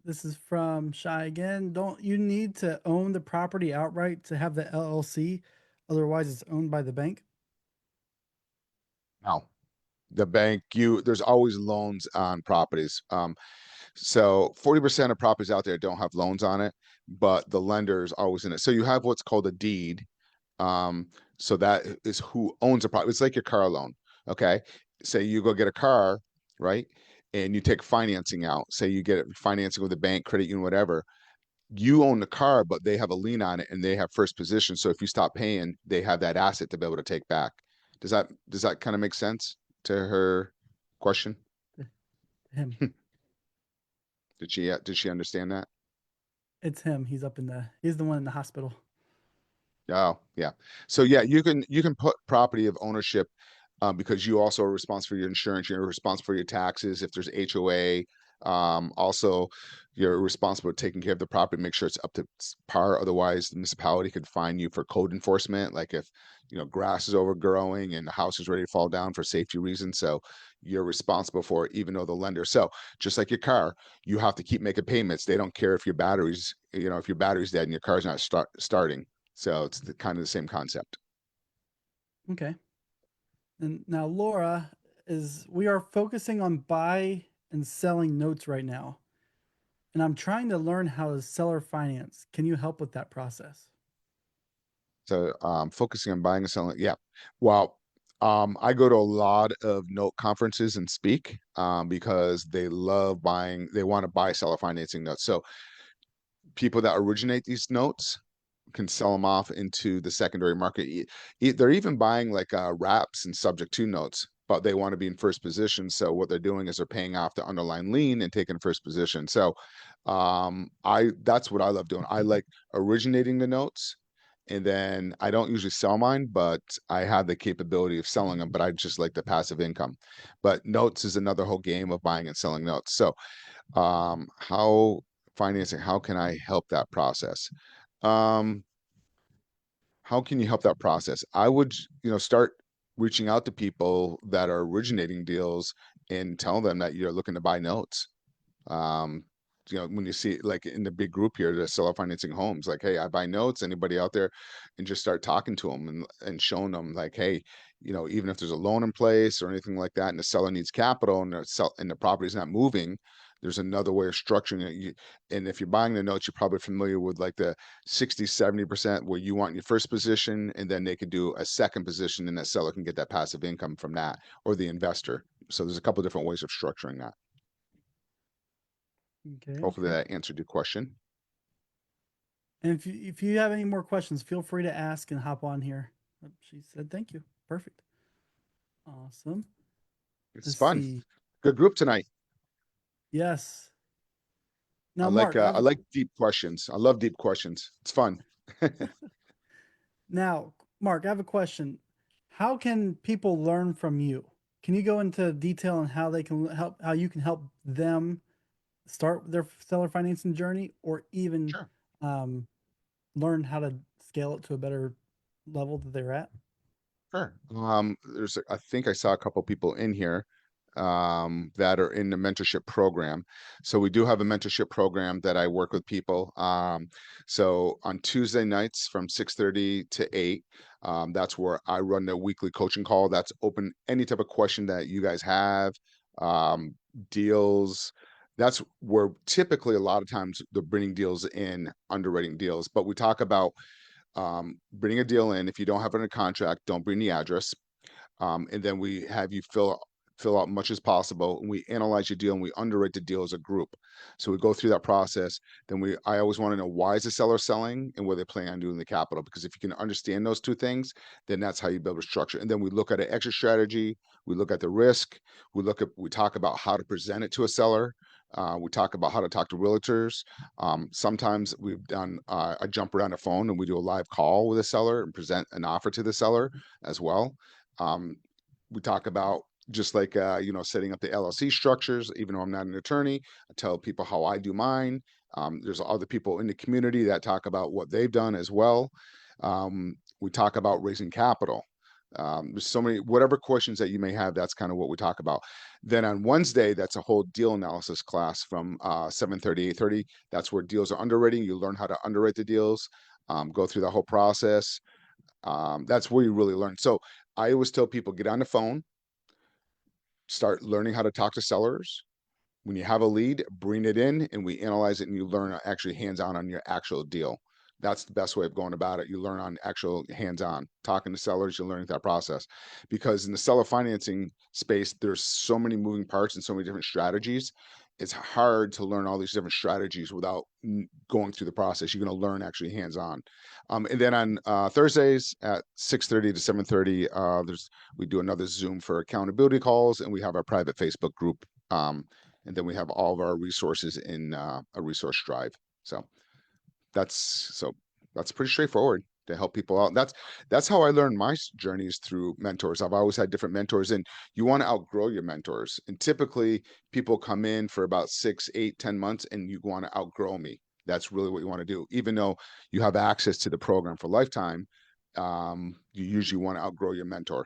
this is from Shy again. Don't you need to own the property outright to have the LLC? Otherwise, it's owned by the bank. Now, the bank, there's always loans on properties. So 40% of properties out there don't have loans on it, but the lender is always in it. So you have what's called a deed. So that is who owns a property. It's like your car loan. Okay. Say you go get a car, right? And you take financing out. Say you get financing with a bank, credit union, whatever. You own the car, but they have a lien on it and they have first position. So if you stop paying, they have that asset to be able to take back. Does that kind of make sense to her question? Him. Did she understand that? It's him. He's the one in the hospital. Oh, yeah. So yeah, you can put property of ownership, because you also are responsible for your insurance, you're responsible for your taxes, if there's HOA. Also, you're responsible for taking care of the property, make sure it's up to par. Otherwise, the municipality could fine you for code enforcement, like if grass is overgrowing and the house is ready to fall down for safety reasons. So you're responsible for it, even though the lender. So just like your car, you have to keep making payments. They don't care if your battery's dead and your car's not starting. So it's kind of the same concept. Okay. And now Laura we are focusing on buy and selling notes right now. And I'm trying to learn how to seller finance. Can you help with that process? So focusing on buying and selling. Yeah. Well, I go to a lot of note conferences and speak, because they love buying. They want to buy seller financing notes. So people that originate these notes can sell them off into the secondary market. They're even buying like wraps and subject to notes, but they want to be in first position. So what they're doing is they're paying off the underlying lien and taking first position. So I that's what I love doing. I like originating the notes, and then I don't usually sell mine, but I have the capability of selling them, but I just like the passive income. But notes is another whole game of buying and selling notes. So how financing, how can I help that process? Um, how can you help that process? I would, start reaching out to people that are originating deals and tell them that you're looking to buy notes. Um, when you see like in the big group here, the seller financing homes, like, hey, I buy notes. Anybody out there? And just start talking to them and showing them like, hey, even if there's a loan in place or anything like that, and the seller needs capital and the property's not moving, there's another way of structuring it. And if you're buying the notes, you're probably familiar with like the 60-70% where you want your first position, and then they could do a second position, and that seller can get that passive income from that, or the investor. So there's a couple different ways of structuring that. Okay. Hopefully Okay. that answered your question. And if you have any more questions, feel free to ask and hop on here. She said thank you. Perfect. Awesome. It's Let's fun. see. Good group tonight. Yes. I Now, like Mark, I like deep questions. I love deep questions. It's fun. now, Mark, I have a question. How can people learn from you? Can you go into detail on how they can help, how you can help them start their seller financing journey, or even Sure. um, learn how to scale it to a better level that they're at? Sure. I think I saw a couple people in here that are in the mentorship program. So we do have a mentorship program that I work with people. So on Tuesday nights from 6:30 to 8, that's where I run the weekly coaching call. That's open any type of question that you guys have, um, deals. That's where typically a lot of times they're bringing deals in, underwriting deals. But we talk about bring a deal in. If you don't have it in a contract, don't bring the address. And then we have you fill out much as possible, and we analyze your deal and we underwrite the deal as a group. So we go through that process. Then I always want to know, why is the seller selling and what they plan on doing the capital, because if you can understand those two things, then that's how you build a structure. And then we look at an exit strategy, we look at the risk, we talk about how to present it to a seller. We talk about how to talk to realtors. Sometimes we've done a jump around the phone and we do a live call with a seller and present an offer to the seller as well. We talk about just like setting up the LLC structures. Even though I'm not an attorney, I tell people how I do mine. There's other people in the community that talk about what they've done as well. We talk about raising capital. There's so many, whatever questions that you may have, that's kind of what we talk about. Then on Wednesday, that's a whole deal analysis class from 7:30, 8:30. That's where deals are underwriting. You learn how to underwrite the deals, go through the whole process. That's where you really learn. So I always tell people, get on the phone, start learning how to talk to sellers. When you have a lead, bring it in and we analyze it, and you learn actually hands-on on your actual deal. That's the best way of going about it. You learn on actual hands-on talking to sellers. You're learning that process, because in the seller financing space, there's so many moving parts and so many different strategies. It's hard to learn all these different strategies without going through the process. You're going to learn actually hands-on. And then on Thursdays at 6:30 to 7:30, we do another Zoom for accountability calls, and we have our private Facebook group. And then we have all of our resources in a resource drive. So that's that's pretty straightforward to help people out. That's how I learned my journeys, through mentors. I've always had different mentors, and you want to outgrow your mentors. And typically people come in for about 6, 8, 10 months, and you want to outgrow me. That's really what you want to do. Even though you have access to the program for lifetime, you usually want to outgrow your mentor.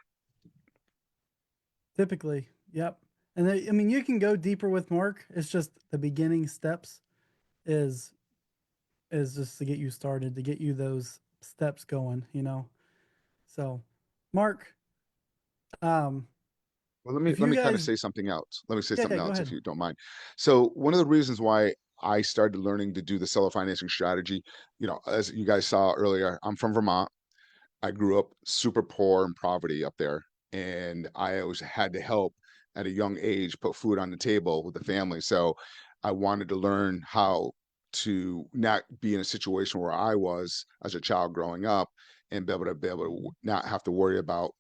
Typically, yep. And I mean, you can go deeper with Mark. It's just the beginning steps is just to get you started, to get you those steps going. So, Mark, um, Well, let me if let you me kind of guys, say something else. Let me say yeah, something yeah, go else, if ahead. you don't mind. So one of the reasons why I started learning to do the seller financing strategy, as you guys saw earlier, I'm from Vermont. I grew up super poor and poverty up there, and I always had to help at a young age put food on the table with the family. So I wanted to learn how to not be in a situation where I was as a child growing up, and be able to not have to worry about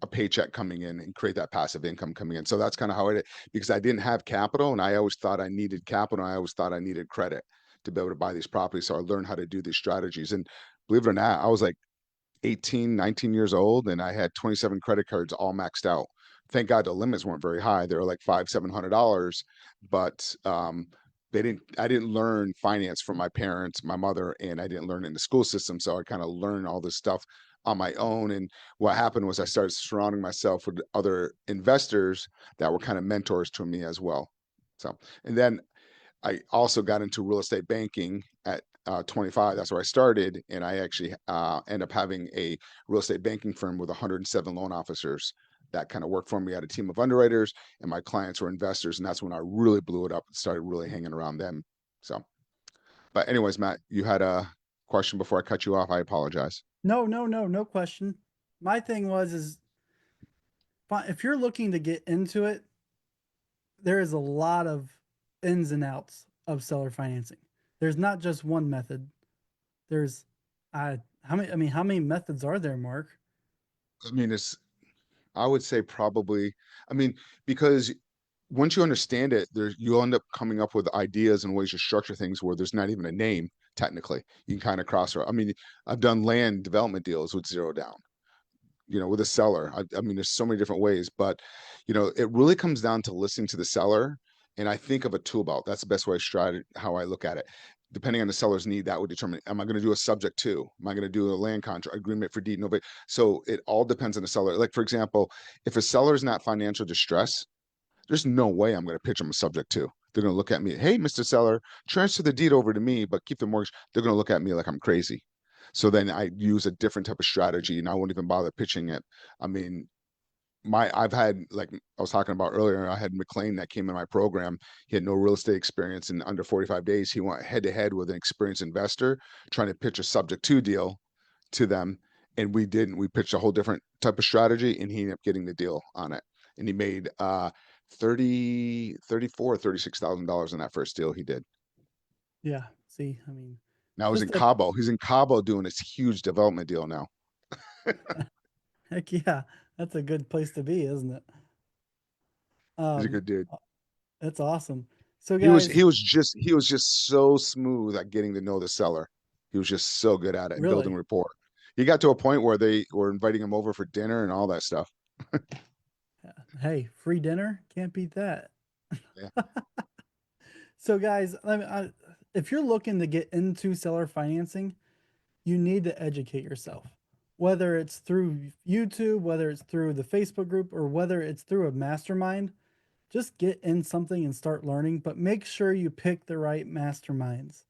a paycheck coming in and create that passive income coming in. So that's kind of how it, because I didn't have capital, and I always thought I needed capital. And I always thought I needed credit to be able to buy these properties. So I learned how to do these strategies. And believe it or not, I was like 18, 19 years old, and I had 27 credit cards all maxed out. Thank God the limits weren't very high. They were like $500-$700, but I didn't learn finance from my parents, my mother, and I didn't learn it in the school system. So I kind of learned all this stuff on my own. And what happened was I started surrounding myself with other investors that were kind of mentors to me as well. So, and then I also got into real estate banking at 25. That's where I started, and I actually end up having a real estate banking firm with 107 loan officers that kind of worked for me. I had a team of underwriters, and my clients were investors, and that's when I really blew it up and started really hanging around them. So, but anyways, Matt, you had a question before I cut you off. I apologize. No question. My thing is if you're looking to get into it, there is a lot of ins and outs of seller financing. There's not just one method. There's how many methods are there, Mark? I mean, it's I would say probably, I mean, because once you understand it, there you end up coming up with ideas and ways to structure things where there's not even a name technically. You can kind of cross. I mean, I've done land development deals with zero down, with a seller. I mean, there's so many different ways, but it really comes down to listening to the seller. And I think of a tool belt. That's the best way to try to how I look at it. Depending on the seller's need, that would determine, am I going to do a subject to? Am I going to do a land contract agreement for deed? Nobody. So it all depends on the seller. Like, for example, if a seller is not financial distress, there's no way I'm going to pitch them a subject to. They're going to look at me, hey, Mr. Seller, transfer the deed over to me, but keep the mortgage. They're going to look at me like I'm crazy. So then I use a different type of strategy and I won't even bother pitching it. I mean, I've had, like I was talking about earlier, I had McLean that came in my program. He had no real estate experience. In under 45 days, he went head to head with an experienced investor trying to pitch a subject to deal to them. And we didn't. We pitched a whole different type of strategy and he ended up getting the deal on it. And he made 34, $36,000 in that first deal he did. Yeah. See, I mean, Now he's in just a Cabo. He's in Cabo doing this huge development deal now. heck yeah, that's a good place to be, isn't it? He's a Um, good dude. that's awesome. So He was guys, he was just he was just so smooth at getting to know the seller. He was just so good at it and building really, rapport. He got to a point where they were inviting him over for dinner and all that stuff. hey, free dinner, can't beat that. Yeah. So guys, if you're looking to get into seller financing, you need to educate yourself. Whether it's through YouTube, whether it's through the Facebook group, or whether it's through a mastermind, just get in something and start learning, but make sure you pick the right masterminds.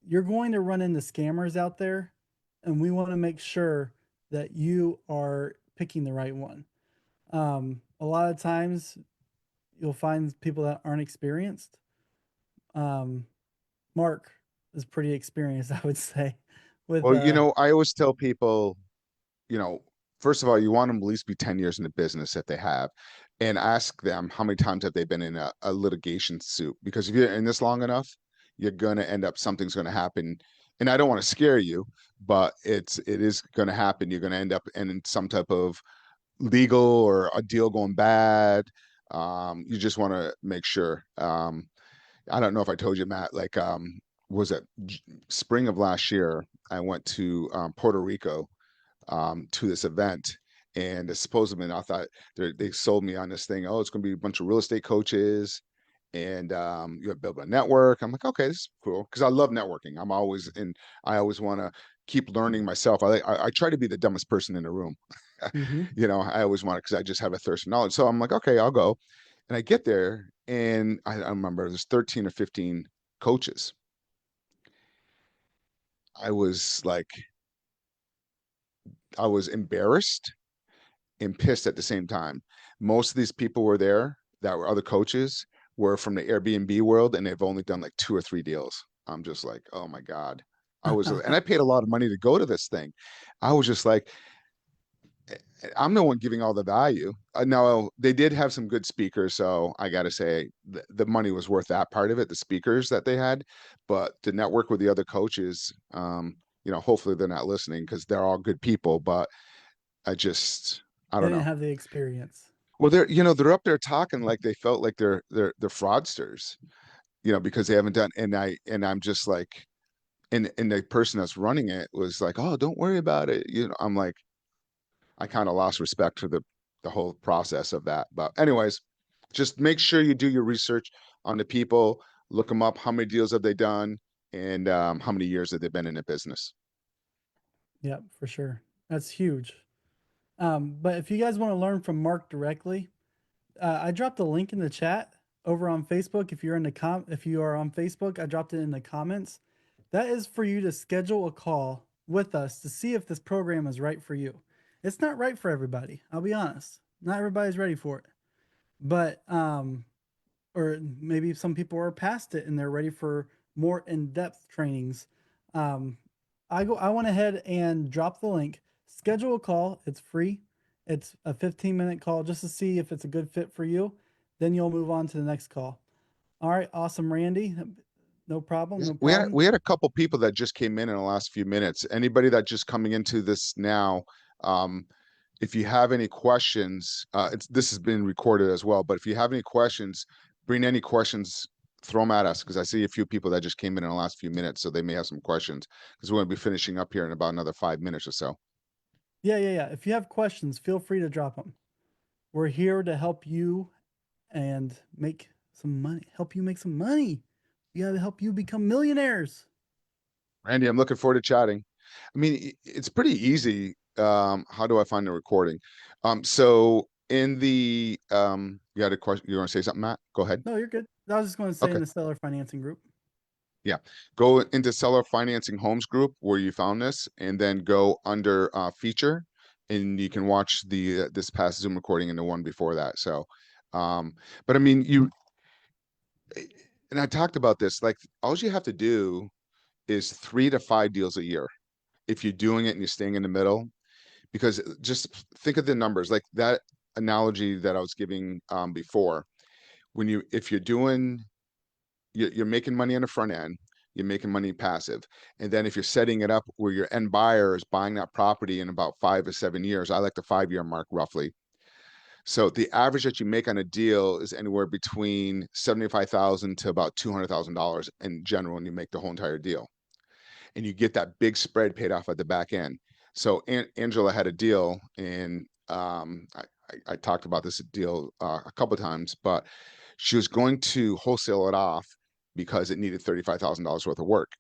You're going to run into scammers out there, and we want to make sure that you are picking the right one. A lot of times you'll find people that aren't experienced. Um, Mark is pretty experienced, I would say, with Well, I always tell people, first of all, you want them to at least be 10 years in the business if they have, and ask them how many times have they been in a litigation suit? Because if you're in this long enough, you're going to end up, something's going to happen. And I don't want to scare you, but it is going to happen. You're going to end up in some type of legal or a deal going bad. You just want to make sure. I don't know if I told you, Matt, like, was it spring of last year? I went to Puerto Rico to this event. And supposedly, I thought they sold me on this thing. Oh, it's going to be a bunch of real estate coaches, and you have built a network. I'm like, okay, this is cool because I love networking. I always want to keep learning myself. I try to be the dumbest person in the room. Mhm. I always want to because I just have a thirst for knowledge. So I'm like, okay, I'll go. And I get there, and I remember there's 13 or 15 coaches. I was like, I was embarrassed and pissed at the same time. Most of these people were there that were other coaches were from the Airbnb world and they've only done like 2 or 3 deals. I'm just like, oh my God. And I paid a lot of money to go to this thing. I was just like, I'm the one giving all the value. Now they did have some good speakers, so I got to say the money was worth that part of it, the speakers that they had, but to network with the other coaches, hopefully they're not listening because they're all good people, but I They don't didn't know. have the experience. Well, they're up there talking like they felt like they're fraudsters, because they haven't done. And I'm just like, and the person that's running it was like, oh, don't worry about it. I'm like, I kind of lost respect for the whole process of that. But anyways, just make sure you do your research on the people, look them up. How many deals have they done, and how many years have they been in the business? Yep, for sure. That's huge. But if you guys want to learn from Mark directly, I dropped a link in the chat over on Facebook. If you are on Facebook, I dropped it in the comments. That is for you to schedule a call with us to see if this program is right for you. It's not right for everybody. I'll be honest. Not everybody's ready for it. But or maybe some people are past it and they're ready for more in-depth trainings. Um, I went ahead and dropped the link. Schedule a call. It's free. It's a 15-minute call just to see if it's a good fit for you. Then you'll move on to the next call. All right, awesome, Randy. No problem. No We had problem. we had a couple people that just came in the last few minutes. Anybody that just coming into this now, um, if you have any questions, this has been recorded as well. But if you have any questions, bring any questions, throw them at us because I see a few people that just came in the last few minutes, so they may have some questions because we're going to be finishing up here in about another 5 minutes or so. Yeah. If you have questions, feel free to drop them. We're here to help you and make some money. Help you make some money. We got to help you become millionaires. Randy, I'm looking forward to chatting. I mean, it's pretty easy. How do I find the recording? So in the you had a question. You want to say something, Matt? Go ahead. No, you're good. I was just going to say in Okay. the seller financing group. Yeah. Go into seller financing homes group where you found this, and then go under feature, and you can watch the this past Zoom recording and the one before that. So, but I mean, and I talked about this. Like, all you have to do is 3 to 5 deals a year if you're doing it and you're staying in the middle. Because just think of the numbers, like that analogy that I was giving before. When you if you're doing you're making money on the front end, you're making money passive. And then if you're setting it up where your end buyer is buying that property in about 5 to 7 years, I like the 5 year mark roughly. So the average that you make on a deal is anywhere between 75,000 to about $200,000 in general when you make the whole entire deal. And you get that big spread paid off at the back end. So Angela had a deal, and I talked about this deal a couple of times, but she was going to wholesale it off because it needed $35,000 worth of work.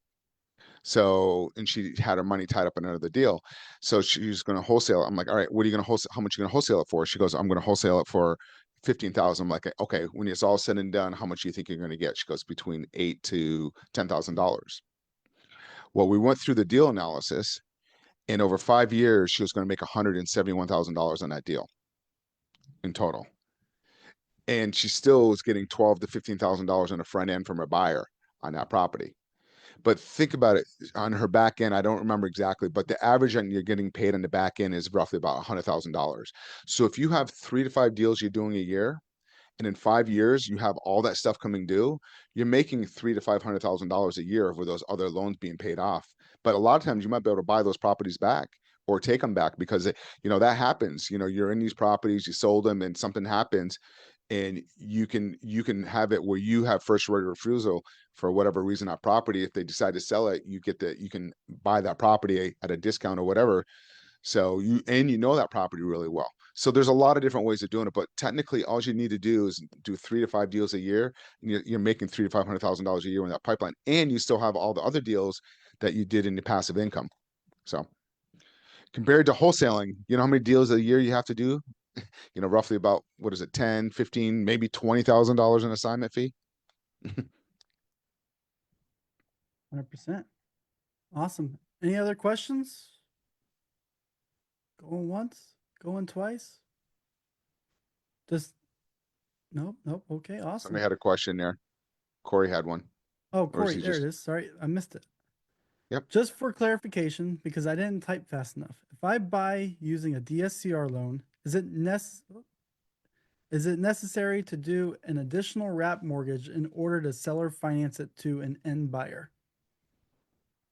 So, and she had her money tied up in another deal. So she was going to wholesale. I'm like, all right, what are you going to wholesale? How much are you going to wholesale it for? She goes, I'm going to wholesale it for 15,000. I'm like, okay, when it's all said and done, how much do you think you're going to get? She goes, between $8,000 to $10,000. Well, we went through the deal analysis, and over 5 years, she was going to make $171,000 on that deal in total. And she still was getting $12,000 to $15,000 on the front end from her buyer on that property. But think about it, on her back end, I don't remember exactly, but the average on you're getting paid on the back end is roughly about $100,000. So if you have 3 to 5 deals you're doing a year, and in 5 years you have all that stuff coming due, you're making $300,000 to $500,000 a year with those other loans being paid off. But a lot of times you might be able to buy those properties back or take them back because that happens. You're in these properties, you sold them, and something happens, and you can have it where you have first right of refusal for whatever reason that property. If they decide to sell it, you can buy that property at a discount or whatever. So you know that property really well. So there's a lot of different ways of doing it, but technically all you need to do is do 3 to 5 deals a year, and you're making $300,000 to $500,000 a year in that pipeline, and you still have all the other deals that you did in your passive income. So compared to wholesaling, you know how many deals a year you have to do? Roughly about, what is it, 10, 15, maybe $20,000 in assignment fee. 100%. Awesome. Any other questions? Going once? Going twice? Just nope. Okay, awesome. Somebody had a question there. Corey had one. Oh, Or is Corey, he there just it is. Sorry, I missed it. Yep. Just for clarification, because I didn't type fast enough. If I buy using a DSCR loan, is it necessary to do an additional wrap mortgage in order to seller finance it to an end buyer?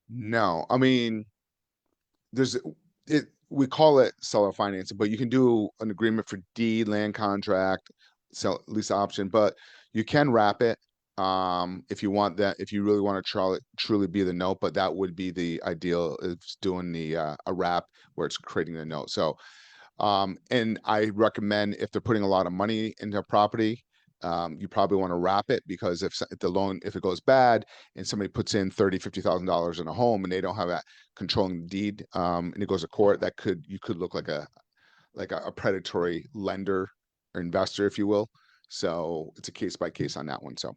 No, I mean, there's it we call it seller financing, but you can do an agreement for deed, land contract, sell lease option, but you can wrap it if you want that, if you really want to truly be the note, but that would be the ideal, is doing the a wrap where it's creating the note. So and I recommend, if they're putting a lot of money into a property, you probably want to wrap it, because if the loan, if it goes bad and somebody puts in $30,000 to $50,000 in a home and they don't have that controlling deed, and it goes to court, you could look like a predatory lender or investor, if you will. So it's a case by case on that one. So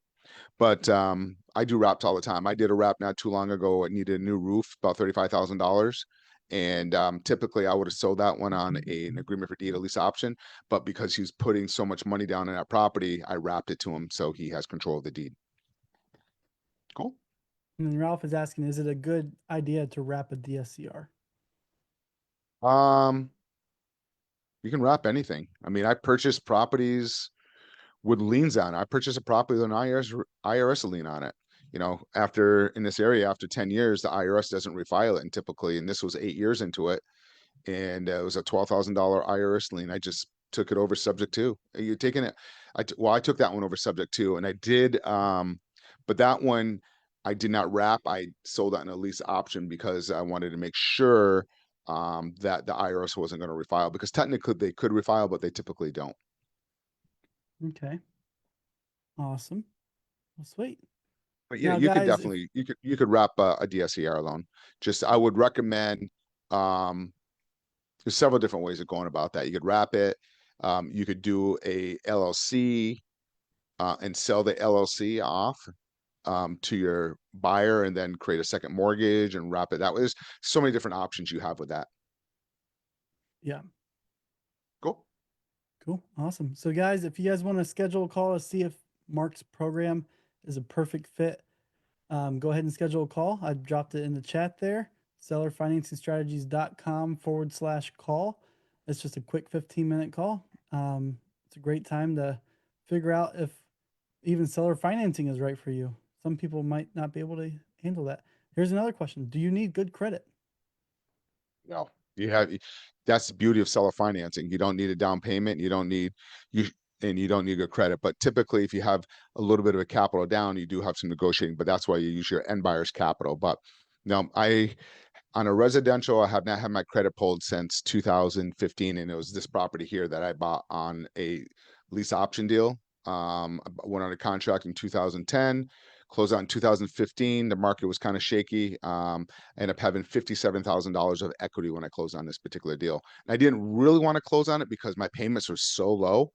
But I do wraps all the time. I did a wrap not too long ago. It needed a new roof, about $35,000. And typically I would have sold that one on an agreement for deed of lease option. But because he was putting so much money down in that property, I wrapped it to him so he has control of the deed. Cool. And then Ralph is asking, is it a good idea to wrap a DSCR? Um, you can wrap anything. I mean, I purchased properties with liens on it. I purchased a property with an IRS lien on it. You know, after in this area, after 10 years, the IRS doesn't refile it. And typically, and this was 8 years into it, and it was a $12,000 IRS lien. I just took it over subject to. You taking it? Well, I took that one over subject to, and I did. But that one I did not wrap. I sold that in a lease option because I wanted to make sure that the IRS wasn't going to refile, because technically they could refile, but they typically don't. Okay. Awesome. Well, sweet. But yeah, Now, you could guys, if definitely you could wrap a DSCR loan. Just I would recommend there's several different ways of going about that. You could wrap it. You could do a LLC and sell the LLC off to your buyer, and then create a second mortgage and wrap it that way. There's so many different options you have with that. yeah, Cool. cool. Awesome. So, guys, if you guys want to schedule a call to see if Mark's program is a perfect fit, go ahead and schedule a call. I dropped it in the chat there, sellerfinancingstrategies.com/call. It's just a quick 15-minute call. It's a great time to figure out if even seller financing is right for you. Some people might not be able to handle that. Here's another question. Do you need good credit? No, you have that's the beauty of seller financing. You don't need a down payment. You don't need you and you don't need good credit. But typically, if you have a little bit of a capital down, you do have some negotiating. But that's why you use your end buyer's capital. But no, on a residential, I have not had my credit pulled since 2015, and it was this property here that I bought on a lease option deal. I went on a contract in 2010, closed out in 2015. The market was kind of shaky. I ended up having $57,000 of equity when I closed on this particular deal. And I didn't really want to close on it because my payments were so low.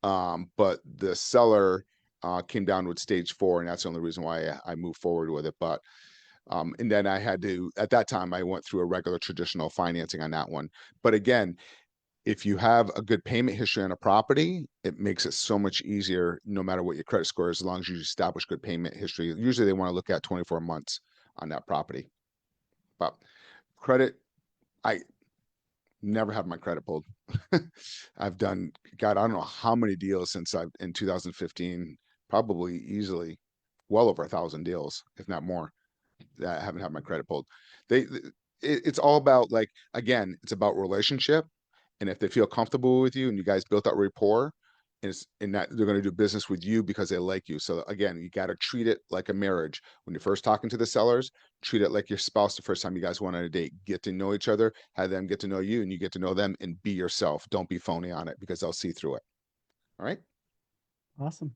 But the seller came down with stage 4, and that's the only reason why I moved forward with it. But and then I had to, at that time, I went through a regular traditional financing on that one. But again, if you have a good payment history on a property, it makes it so much easier no matter what your credit score is, as long as you establish good payment history. Usually they want to look at 24 months on that property. But credit, I never had my credit pulled. I've done, God, I don't know how many deals since I've in 2015, probably easily well over 1,000 deals, if not more, that I haven't had my credit pulled. It's all about, like, again, it's about relationship. And if they feel comfortable with you and you guys built that rapport, and that they're going to do business with you because they like you. So again, you got to treat it like a marriage. When you're first talking to the sellers, treat it like your spouse the first time you guys went on a date. Get to know each other, have them get to know you, and you get to know them, and be yourself. Don't be phony on it, because they'll see through it. All right? Awesome.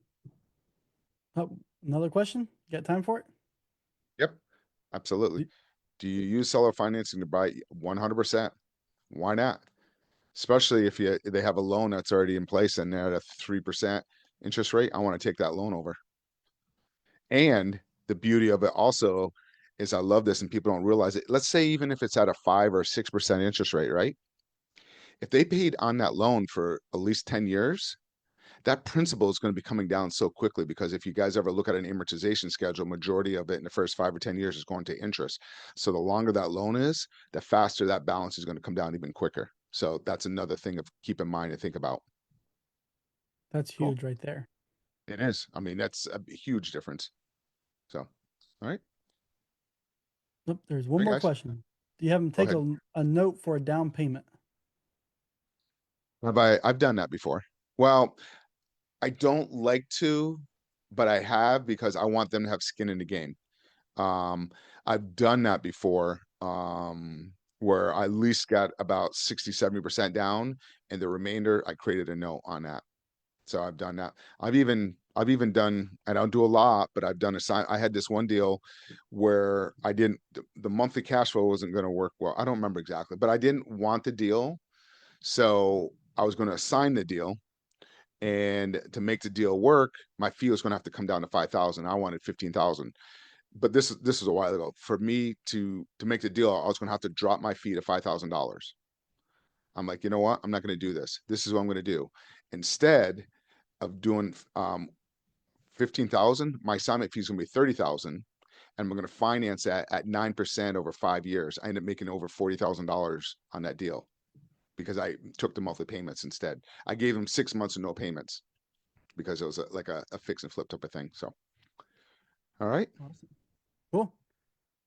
Oh, another question? Got time for it? Yep. Absolutely. Do- Do you use seller financing to buy? 100%. Why not? Especially if they have a loan that's already in place and they're at a 3% interest rate. I want to take that loan over. And the beauty of it also is, I love this and people don't realize it. Let's say even if it's at a 5 or 6% interest rate, right? If they paid on that loan for at least 10 years, that principal is going to be coming down so quickly, because if you guys ever look at an amortization schedule, majority of it in the first 5 or 10 years is going to interest. So the longer that loan is, the faster that balance is going to come down even quicker. So that's another thing of keep in mind and think about. That's Cool. huge right there. It is. I mean, that's a huge difference. So, all right. Nope, there's All one right, more guys. question. Do you have them Go take ahead. a note for a down payment? I've done that before. Well, I don't like to, but I have, because I want them to have skin in the game. Um, I've done that before, where I at least got about 60, 70% down, and the remainder, I created a note on that. So I've done that. I've even done, I don't do a lot, but I've done I had this one deal where I didn't, the monthly cash flow wasn't going to work well. I don't remember exactly, but I didn't want the deal. So I was going to assign the deal, And to make the deal work, my fee was going to have to come down to 5,000. I wanted 15,000. But this was a while ago. For me to make the deal, I was going to have to drop my fee to $5,000. I'm like, you know what? I'm not going to do this. This is what I'm going to do. Instead of doing 15,000, my assignment fee is going to be 30,000, and we're going to finance that at 9% over 5 years. I ended up making over $40,000 on that deal because I took the monthly payments instead. I gave them 6 months of no payments because it was like a fix and flip type of thing. So, all right. Awesome. Cool.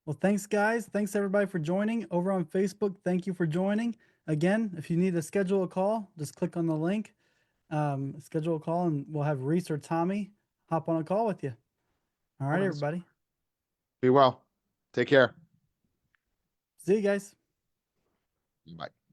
Well, thanks, guys. Thanks, everybody, for joining over on Facebook. Thank you for joining. Again, if you need to schedule a call, just click on the link, schedule a call, and we'll have Reese or Tommy hop on a call with you. All right, everybody. Be well. Take care. See you guys. Bye.